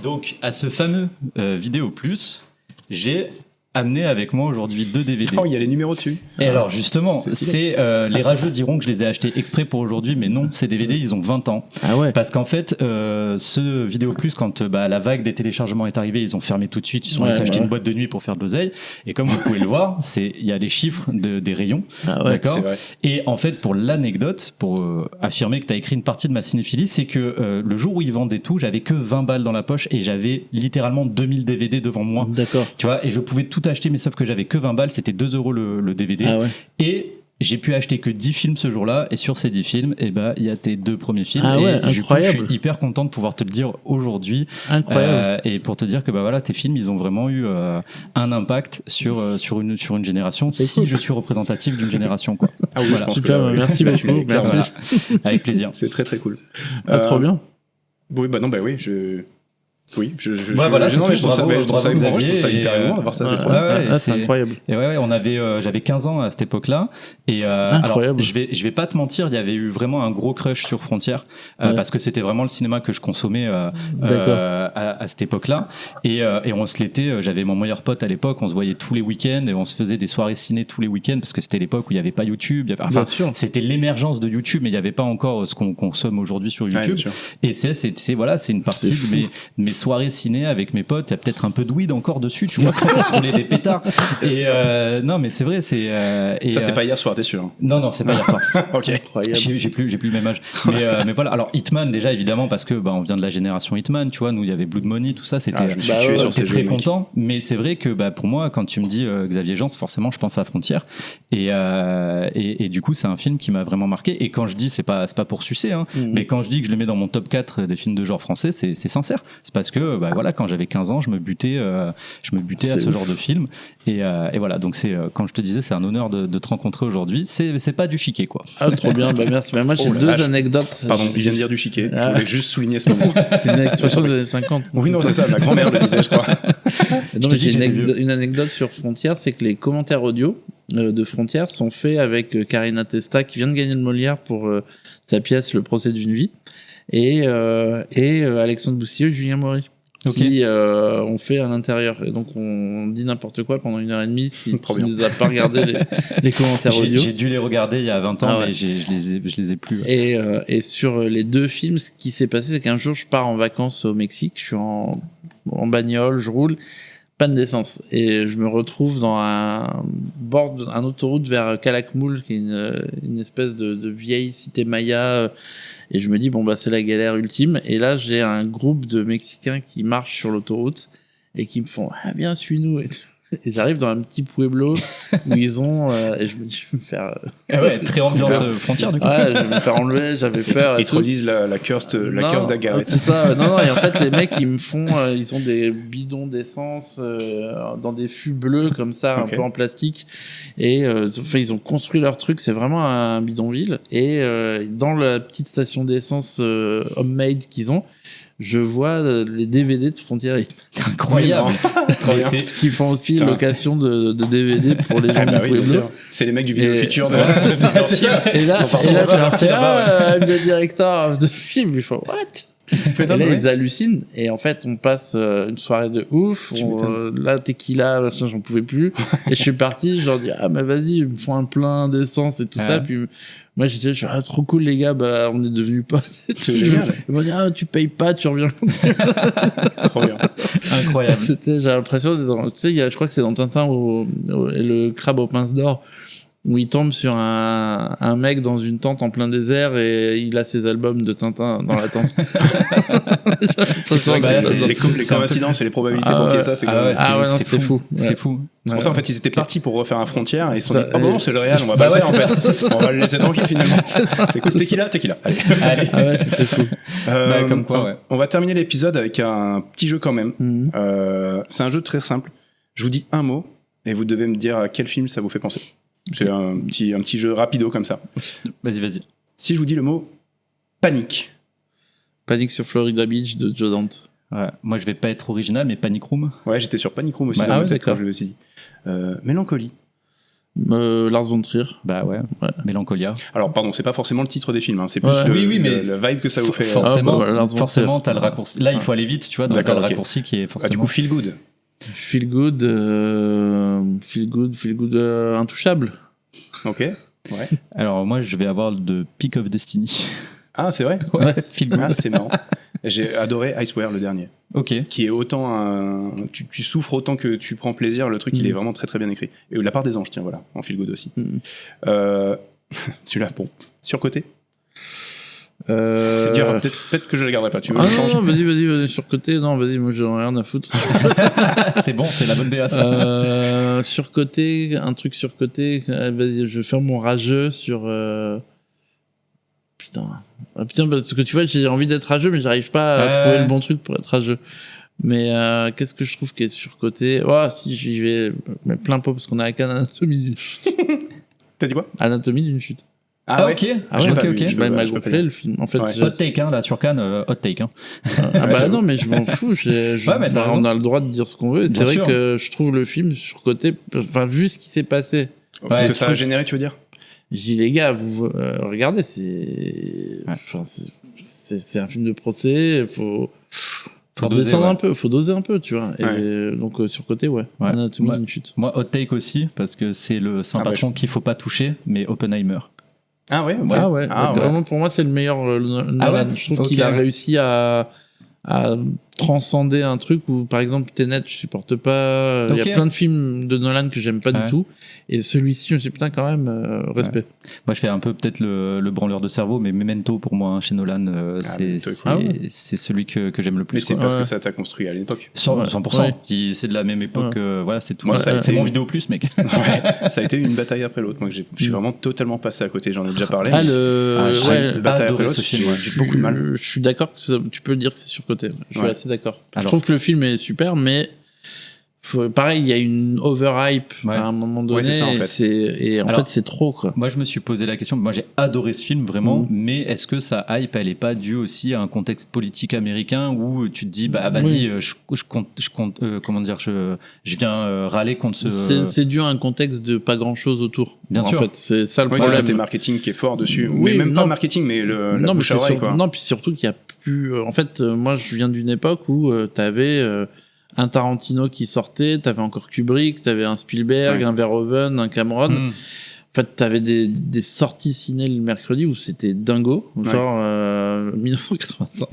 Donc, à ce fameux Vidéo Plus, j'ai amené avec moi aujourd'hui 2 DVD. Oh, il y a les numéros dessus. Et alors justement, C'est les rageux diront que je les ai achetés exprès pour aujourd'hui, mais non, ces DVD ils ont 20 ans. Ah ouais. Parce qu'en fait, ce Vidéo Plus, quand la vague des téléchargements est arrivée, ils ont fermé tout de suite, ils sont allés s'acheter une boîte de nuit pour faire de l'oseille. Et comme vous pouvez le voir, il y a les chiffres des rayons. Ah ouais, d'accord. c'est vrai. Et en fait, pour l'anecdote, pour affirmer que tu as écrit une partie de ma cinéphilie, c'est que le jour où ils vendaient tout, j'avais que 20 balles dans la poche et j'avais littéralement 2000 DVD devant moi. D'accord. Tu vois, et je pouvais tout acheter, mais sauf que j'avais que 20 balles, c'était 2 € le DVD. Ah ouais. Et j'ai pu acheter que 10 films ce jour-là, et sur ces 10 films, il y a tes 2 premiers films. Ah ouais, et du coup, incroyable. je suis hyper content de pouvoir te le dire aujourd'hui. Incroyable. Et pour te dire que voilà, tes films, ils ont vraiment eu un impact sur une génération, si cool. je suis représentatif d'une génération, quoi. Ah oui, Voilà. je pense Super, que merci beaucoup. tu l'es, clairement. Merci. Voilà. Avec plaisir. C'est très très cool. Trop bien. Oui, oui, je voilà, c'est non, tout. mais je trouve ça Bravo, émouvant, je trouve ça Xavier, hyper et, émouvant d'avoir ça, c'est trop ouais, bien. ouais, C'est incroyable. Et ouais, j'avais 15 ans à cette époque-là. Et alors, Incroyable. je vais pas te mentir, il y avait eu vraiment un gros crush sur Frontières, parce que c'était vraiment le cinéma que je consommais à cette époque-là. Et on se l'était. J'avais mon meilleur pote à l'époque. On se voyait tous les week-ends et on se faisait des soirées ciné tous les week-ends, parce que c'était l'époque où il y avait pas YouTube. Bien sûr. C'était l'émergence de YouTube, mais il y avait pas encore ce qu'on consomme aujourd'hui sur Ouais, YouTube. bien sûr. Et c'est une partie de mes soirées ciné avec mes potes. Il y a peut-être un peu de weed encore dessus, tu vois, quand on se roulait des pétards. Et non, mais c'est vrai, c'est. Ça, c'est pas hier soir, t'es sûr? Non, c'est pas hier soir. Ok. Incroyable. J'ai plus le même âge. Mais voilà. Alors Hitman, déjà évidemment, parce que on vient de la génération Hitman, tu vois. Nous, il y avait Blood Money, tout ça. C'était. Je me suis tué sur j'étais ces très jeux, mec. content. Mais c'est vrai que pour moi, quand tu me dis Xavier Jeance, forcément, je pense à Frontières. Et du coup, c'est un film qui m'a vraiment marqué. Et quand je dis, c'est pas pour sucer, hein, mais quand je dis que je le mets dans mon top 4 des films de genre français, c'est sincère. C'est parce que voilà, quand j'avais 15 ans, je me butais à ce genre de film. Et voilà, donc quand je te disais, c'est un honneur de te rencontrer aujourd'hui. C'est pas du chiquet, quoi. Ah, trop bien, merci. Moi, j'ai Oh la 2 vache. anecdotes. Pardon, il vient de dire du chiquet. Je voulais juste souligner ce moment. C'est une expression des années 50. Oui, non, c'est ça, ma grand-mère le disait, je crois. Non, t'ai mais dit j'ai que j'étais vieux. une anecdote sur Frontières, c'est que les commentaires audio de Frontières sont faits avec Karina Testa, qui vient de gagner le Molière pour sa pièce Le procès d'une vie, et Alexandre Boussier et Julien Maury. Qui ont fait à l'intérieur. Et donc on dit n'importe quoi pendant 1h30 si Trop tu bien. ne les as pas regardé les commentaires audio. J'ai dû les regarder il y a 20 ans, Ah ouais. mais je les ai plus. Et sur les 2 films, ce qui s'est passé, c'est qu'un jour je pars en vacances au Mexique, je suis en bagnole, je roule, panne d'essence, et je me retrouve dans un autoroute vers Calakmul, qui est une espèce de vieille cité maya, et je me dis c'est la galère ultime. Et là j'ai un groupe de Mexicains qui marchent sur l'autoroute et qui me font viens, suis-nous. Et j'arrive dans un petit pueblo où ils ont et je me dis je vais me faire très ambiance frontière du coup. Ouais, je vais me faire enlever, j'avais peur. Ils te redisent la curse d'Agareth. C'est ça. Non, et en fait les mecs ils me font ils ont des bidons d'essence dans des fûts bleus comme ça, un peu en plastique, et ils ont construit leur truc, c'est vraiment un bidonville, et dans la petite station d'essence homemade qu'ils ont, je vois les DVD de Frontier Rythme. Incroyable. Ils font aussi location de DVD pour les gens du Pueblo. C'est les mecs du Vidéo Futur de Et là, je leur fais le directeur de film, ils font what? Et là, ils hallucinent. Et en fait, on passe une soirée de ouf. Là, tequila, machin, j'en pouvais plus. Et je suis parti. Je leur dis, mais vas-y, ils me font un plein d'essence et tout ça. Puis moi, je suis trop cool, les gars. Bah, on est devenus potes. Ils m'ont dit, tu payes pas, tu reviens. Trop bien. Incroyable. J'ai l'impression d'être tu sais, je crois que c'est dans Tintin le crabe aux pinces d'or, où il tombe sur un mec dans une tente en plein désert et il a ses albums de Tintin dans la tente. Les coïncidences et les probabilités pour qu'il y ait ça, c'est c'était fou. C'est fou. C'est pour ça, en fait, ils étaient partis pour refaire un Frontière et ils se sont dit, bon, c'est le Real, on va pas le faire, en fait. On va le laisser tranquille, finalement. C'est cool. Tequila. Allez. Ah ouais, c'était fou. Comme quoi, ouais. On va terminer l'épisode avec un petit jeu quand même. C'est un jeu très simple. Je vous dis un mot et vous devez me dire à quel film ça vous fait penser. C'est un petit jeu rapido comme ça. Vas-y. Si je vous dis le mot panique. Panique sur Florida Beach de Joe Dante. Ouais. Moi, je vais pas être original, mais Panic Room. Ouais, j'étais sur Panic Room aussi dans ma tête quand je l'ai aussi dit. Mélancolie. Lars von Trier. Bah ouais. Mélancolia. Alors pardon, c'est pas forcément le titre des films, hein. C'est plus mais la vibe que ça vous fait. Forcément, t'as le raccourci. Là, il faut aller vite, tu vois. Donc t'as le raccourci qui est forcément. Du coup, Feel Good. Feel Good, Intouchable. Ok. Ouais. Alors moi, je vais avoir de Peak of Destiny. Ah, c'est vrai. Ouais. Feel Good. Ah, c'est marrant. J'ai adoré Iceware, le dernier. Ok. Qui est autant tu souffres autant que tu prends plaisir. Le truc, il est vraiment très très bien écrit. Et La part des anges, tiens, voilà, en Feel Good aussi. Celui-là, bon, surcoté. C'est dur, peut-être que je le garderai pas. Tu veux non, vas-y, surcoté. Non, vas-y, moi j'en ai rien à foutre. C'est bon, c'est la bonne DA ça. Surcoté, un truc surcoté. Vas-y, je vais faire mon rageux sur. Putain, parce que tu vois, j'ai envie d'être rageux, mais j'arrive pas à trouver le bon truc pour être rageux. Mais qu'est-ce que je trouve qui est surcoté? Si j'y vais plein pot parce qu'on est avec Anatomie d'une chute. T'as dit quoi? Anatomie d'une chute. Ah ok. Ok. Il m'a gonflé le film. En fait, hot take, là sur Cannes, hot take. Non, mais je m'en fous. On a le droit de dire ce qu'on veut. C'est vrai que je trouve le film surcoté. Enfin, vu ce qui s'est passé. Parce que ça a généré, tu veux dire? Je dis les gars, vous regardez, c'est un film de procès. Faut descendre un peu. Faut doser un peu, tu vois. Et donc surcoté, Anatomie d'une chute. Moi, hot take aussi parce que c'est le saint patron qu'il faut pas toucher, mais Oppenheimer. Ah ouais. Vraiment, pour moi, c'est le meilleur Nolan. Je trouve qu'il a réussi à transcender un truc où, par exemple, Tenet, je supporte pas. Il y a plein de films de Nolan que j'aime pas du tout. Et celui-ci, je me suis dit, putain, quand même, respect. Moi, je fais un peu peut-être le branleur de cerveau, mais Memento, pour moi, chez Nolan, c'est celui que j'aime le plus. Mais c'est parce que ça t'a construit à l'époque. 100%. C'est de la même époque. Voilà, c'est tout. C'est mon vidéo plus, mec. Ça a été une bataille après l'autre. Moi, je suis vraiment totalement passé à côté. J'en ai déjà parlé. Le bataille après l'autre, j'ai beaucoup de mal. Je suis d'accord que tu peux dire que c'est surcoté. Je suis assez d'accord. Je trouve que le film est super, mais pareil, il y a une overhype à un moment donné. C'est ça, en fait. Et en fait, c'est trop, quoi. Moi, je me suis posé la question. Moi, j'ai adoré ce film, vraiment. Mais est-ce que sa hype, elle est pas due aussi à un contexte politique américain où tu te dis, vas-y, je viens râler contre ce. C'est dû à un contexte de pas grand-chose autour. Bien sûr. En fait, c'est ça le problème. C'est le côté marketing qui est fort dessus. Mais même pas marketing, mais la bouche à oreille, quoi. Non, puis surtout qu'il y a plus. En fait, moi, je viens d'une époque où t'avais un Tarantino qui sortait, t'avais encore Kubrick, t'avais un Spielberg, un Verhoeven, un Cameron. En fait, t'avais des sorties ciné le mercredi où c'était dingo, genre 1985.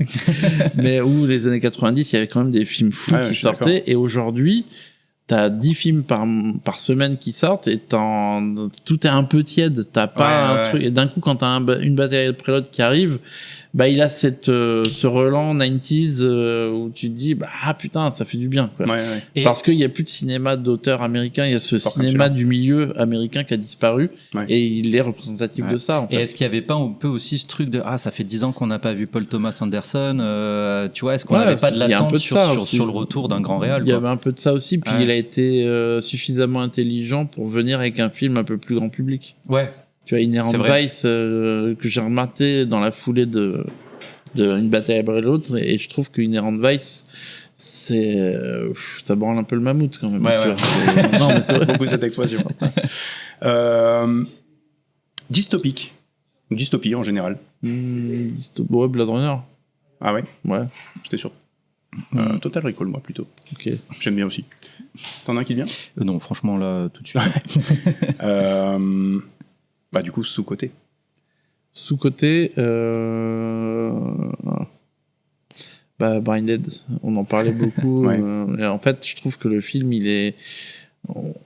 Mais où les années 90, il y avait quand même des films fous qui sortaient. Et aujourd'hui, t'as 10 films par semaine qui sortent et tout est un peu tiède. T'as pas un truc. Et d'un coup, quand t'as une bataille de prélote qui arrive, bah il a ce relent 90s où tu te dis putain ça fait du bien quoi. Parce qu'il y a plus de cinéma d'auteur américain, il y a ce cinéma du milieu américain qui a disparu et il est représentatif de ça en fait. Et est-ce qu'il y avait pas un peu aussi ce truc de ça fait 10 ans qu'on n'a pas vu Paul Thomas Anderson, tu vois, est-ce qu'on n'avait pas de l'attente sur le retour d'un grand réal? Il y avait un peu de ça aussi, puis il a été suffisamment intelligent pour venir avec un film un peu plus grand public. Ouais. Tu vois, Inherent Vice que j'ai rematé dans la foulée de Une bataille après l'autre, et je trouve que Inherent Vice ça branle un peu le mammouth quand même. Non, mais c'est vrai. Beaucoup cette expression. Dystopique. Dystopie en général. Ouais, Blade Runner. Ah ouais? Ouais. J'étais sûr. Total Recall, moi, plutôt. Ok. J'aime bien aussi. T'en as un qui vient? Non, franchement, là, tout de suite. Du coup, sous-côté. Sous-côté, Brinded, on en parlait beaucoup. Et en fait, je trouve que le film,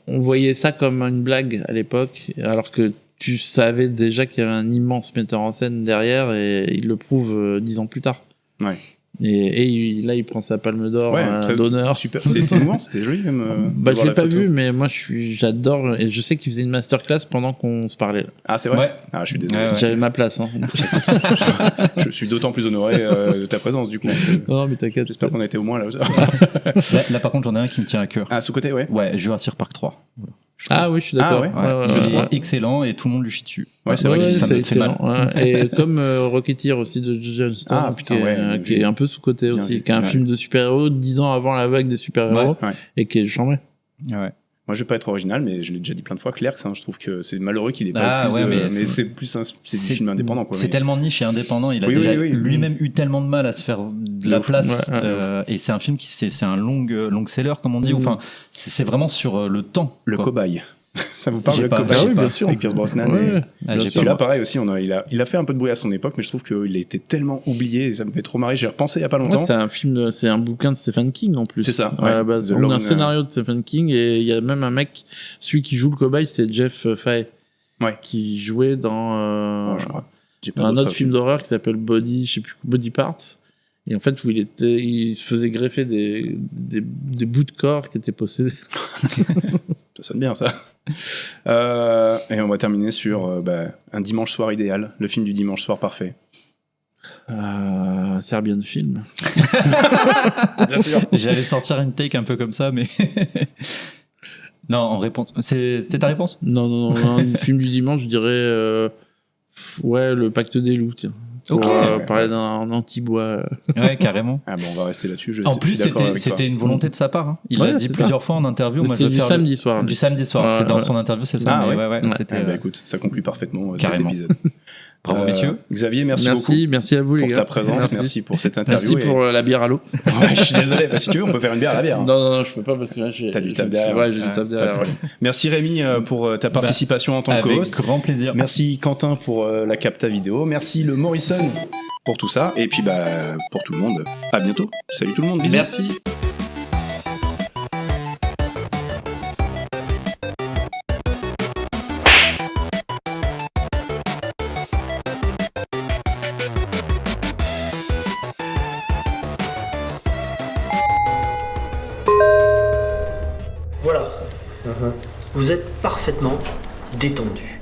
on voyait ça comme une blague à l'époque, alors que tu savais déjà qu'il y avait un immense metteur en scène derrière, et il le prouve 10 ans plus tard. Ouais. Et là, il prend sa palme d'or d'honneur. Super. C'était émouvant, c'était joli même. Je l'ai pas vu, mais moi j'adore, et je sais qu'il faisait une masterclass pendant qu'on se parlait. Ah, c'est vrai? Ah, je suis désolé. J'avais ma place. Hein. Je suis d'autant plus honoré de ta présence, du coup. Non, mais t'inquiète. J'espère qu'on était au moins là. Là, par contre, j'en ai un qui me tient à cœur. Ah, sous-côté, ouais. Ouais, Jurassic Park 3. Voilà. Ah oui, je suis d'accord. Il est excellent et tout le monde lui chie dessus. Ouais, c'est vrai que ça me fait mal. Et comme Rocketeer aussi de Johnston, qui est un peu sous-côté aussi, qui est un film de super-héros 10 ans avant la vague des super-héros et qui est chambé. Ouais. Moi, je vais pas être original, mais je l'ai déjà dit plein de fois, Clerks, je trouve que c'est malheureux qu'il ait pas plus mais c'est plus c'est du film indépendant, quoi. C'est tellement niche et indépendant, il a déjà lui-même eu tellement de mal à se faire de la place, et c'est un film c'est un long seller, comme on dit, enfin, c'est vraiment sur le temps. Le cobaye. Ça vous parle, le cobaye? Oui, bien sûr. Avec Pierce Brosnan. Celui-là, pareil aussi, il a fait un peu de bruit à son époque, mais je trouve qu'il a été tellement oublié, et ça me fait trop marrer. J'ai repensé il y a pas longtemps. C'est un bouquin de Stephen King en plus. C'est ça. Un scénario de Stephen King, et il y a même un mec, celui qui joue le cobaye, c'est Jeff Fahey, qui jouait dans un autre film d'horreur qui s'appelle Body Parts. Et en fait, où il se faisait greffer des bouts de corps qui étaient possédés. Ça sonne bien, ça. Et on va terminer sur un dimanche soir idéal, le film du dimanche soir parfait. Serbian Film. Bien sûr. J'allais sortir une take un peu comme ça, mais... Non, en réponse... C'est ta réponse? Non, un film du dimanche, je dirais... Le Pacte des loups, tiens. Pour parler d'un anti-bois. Ouais, carrément. Ah bon, on va rester là-dessus. En plus, c'était une volonté de sa part. Hein. Il l'a dit plusieurs fois en interview. C'est du samedi soir. Du samedi soir. C'est dans son interview, c'est ça. Écoute, ça conclut parfaitement cet carrément. épisode. Bravo, messieurs. Xavier, merci beaucoup. Merci à vous, les gars. Pour ta présence, merci pour cette interview. Merci pour la bière à l'eau. Ouais, je suis désolé. Si tu veux, on peut faire une bière à la bière. Non, je peux pas parce que là, t'as du taf derrière. Ouais, j'ai du taf derrière. Merci Rémi pour ta participation en tant que co-host. Avec grand plaisir. Merci Quentin pour la capta vidéo. Merci le Morrison pour tout ça. Et puis, pour tout le monde, à bientôt. Salut tout le monde. Bisous. Merci. Voilà. Vous êtes parfaitement détendu.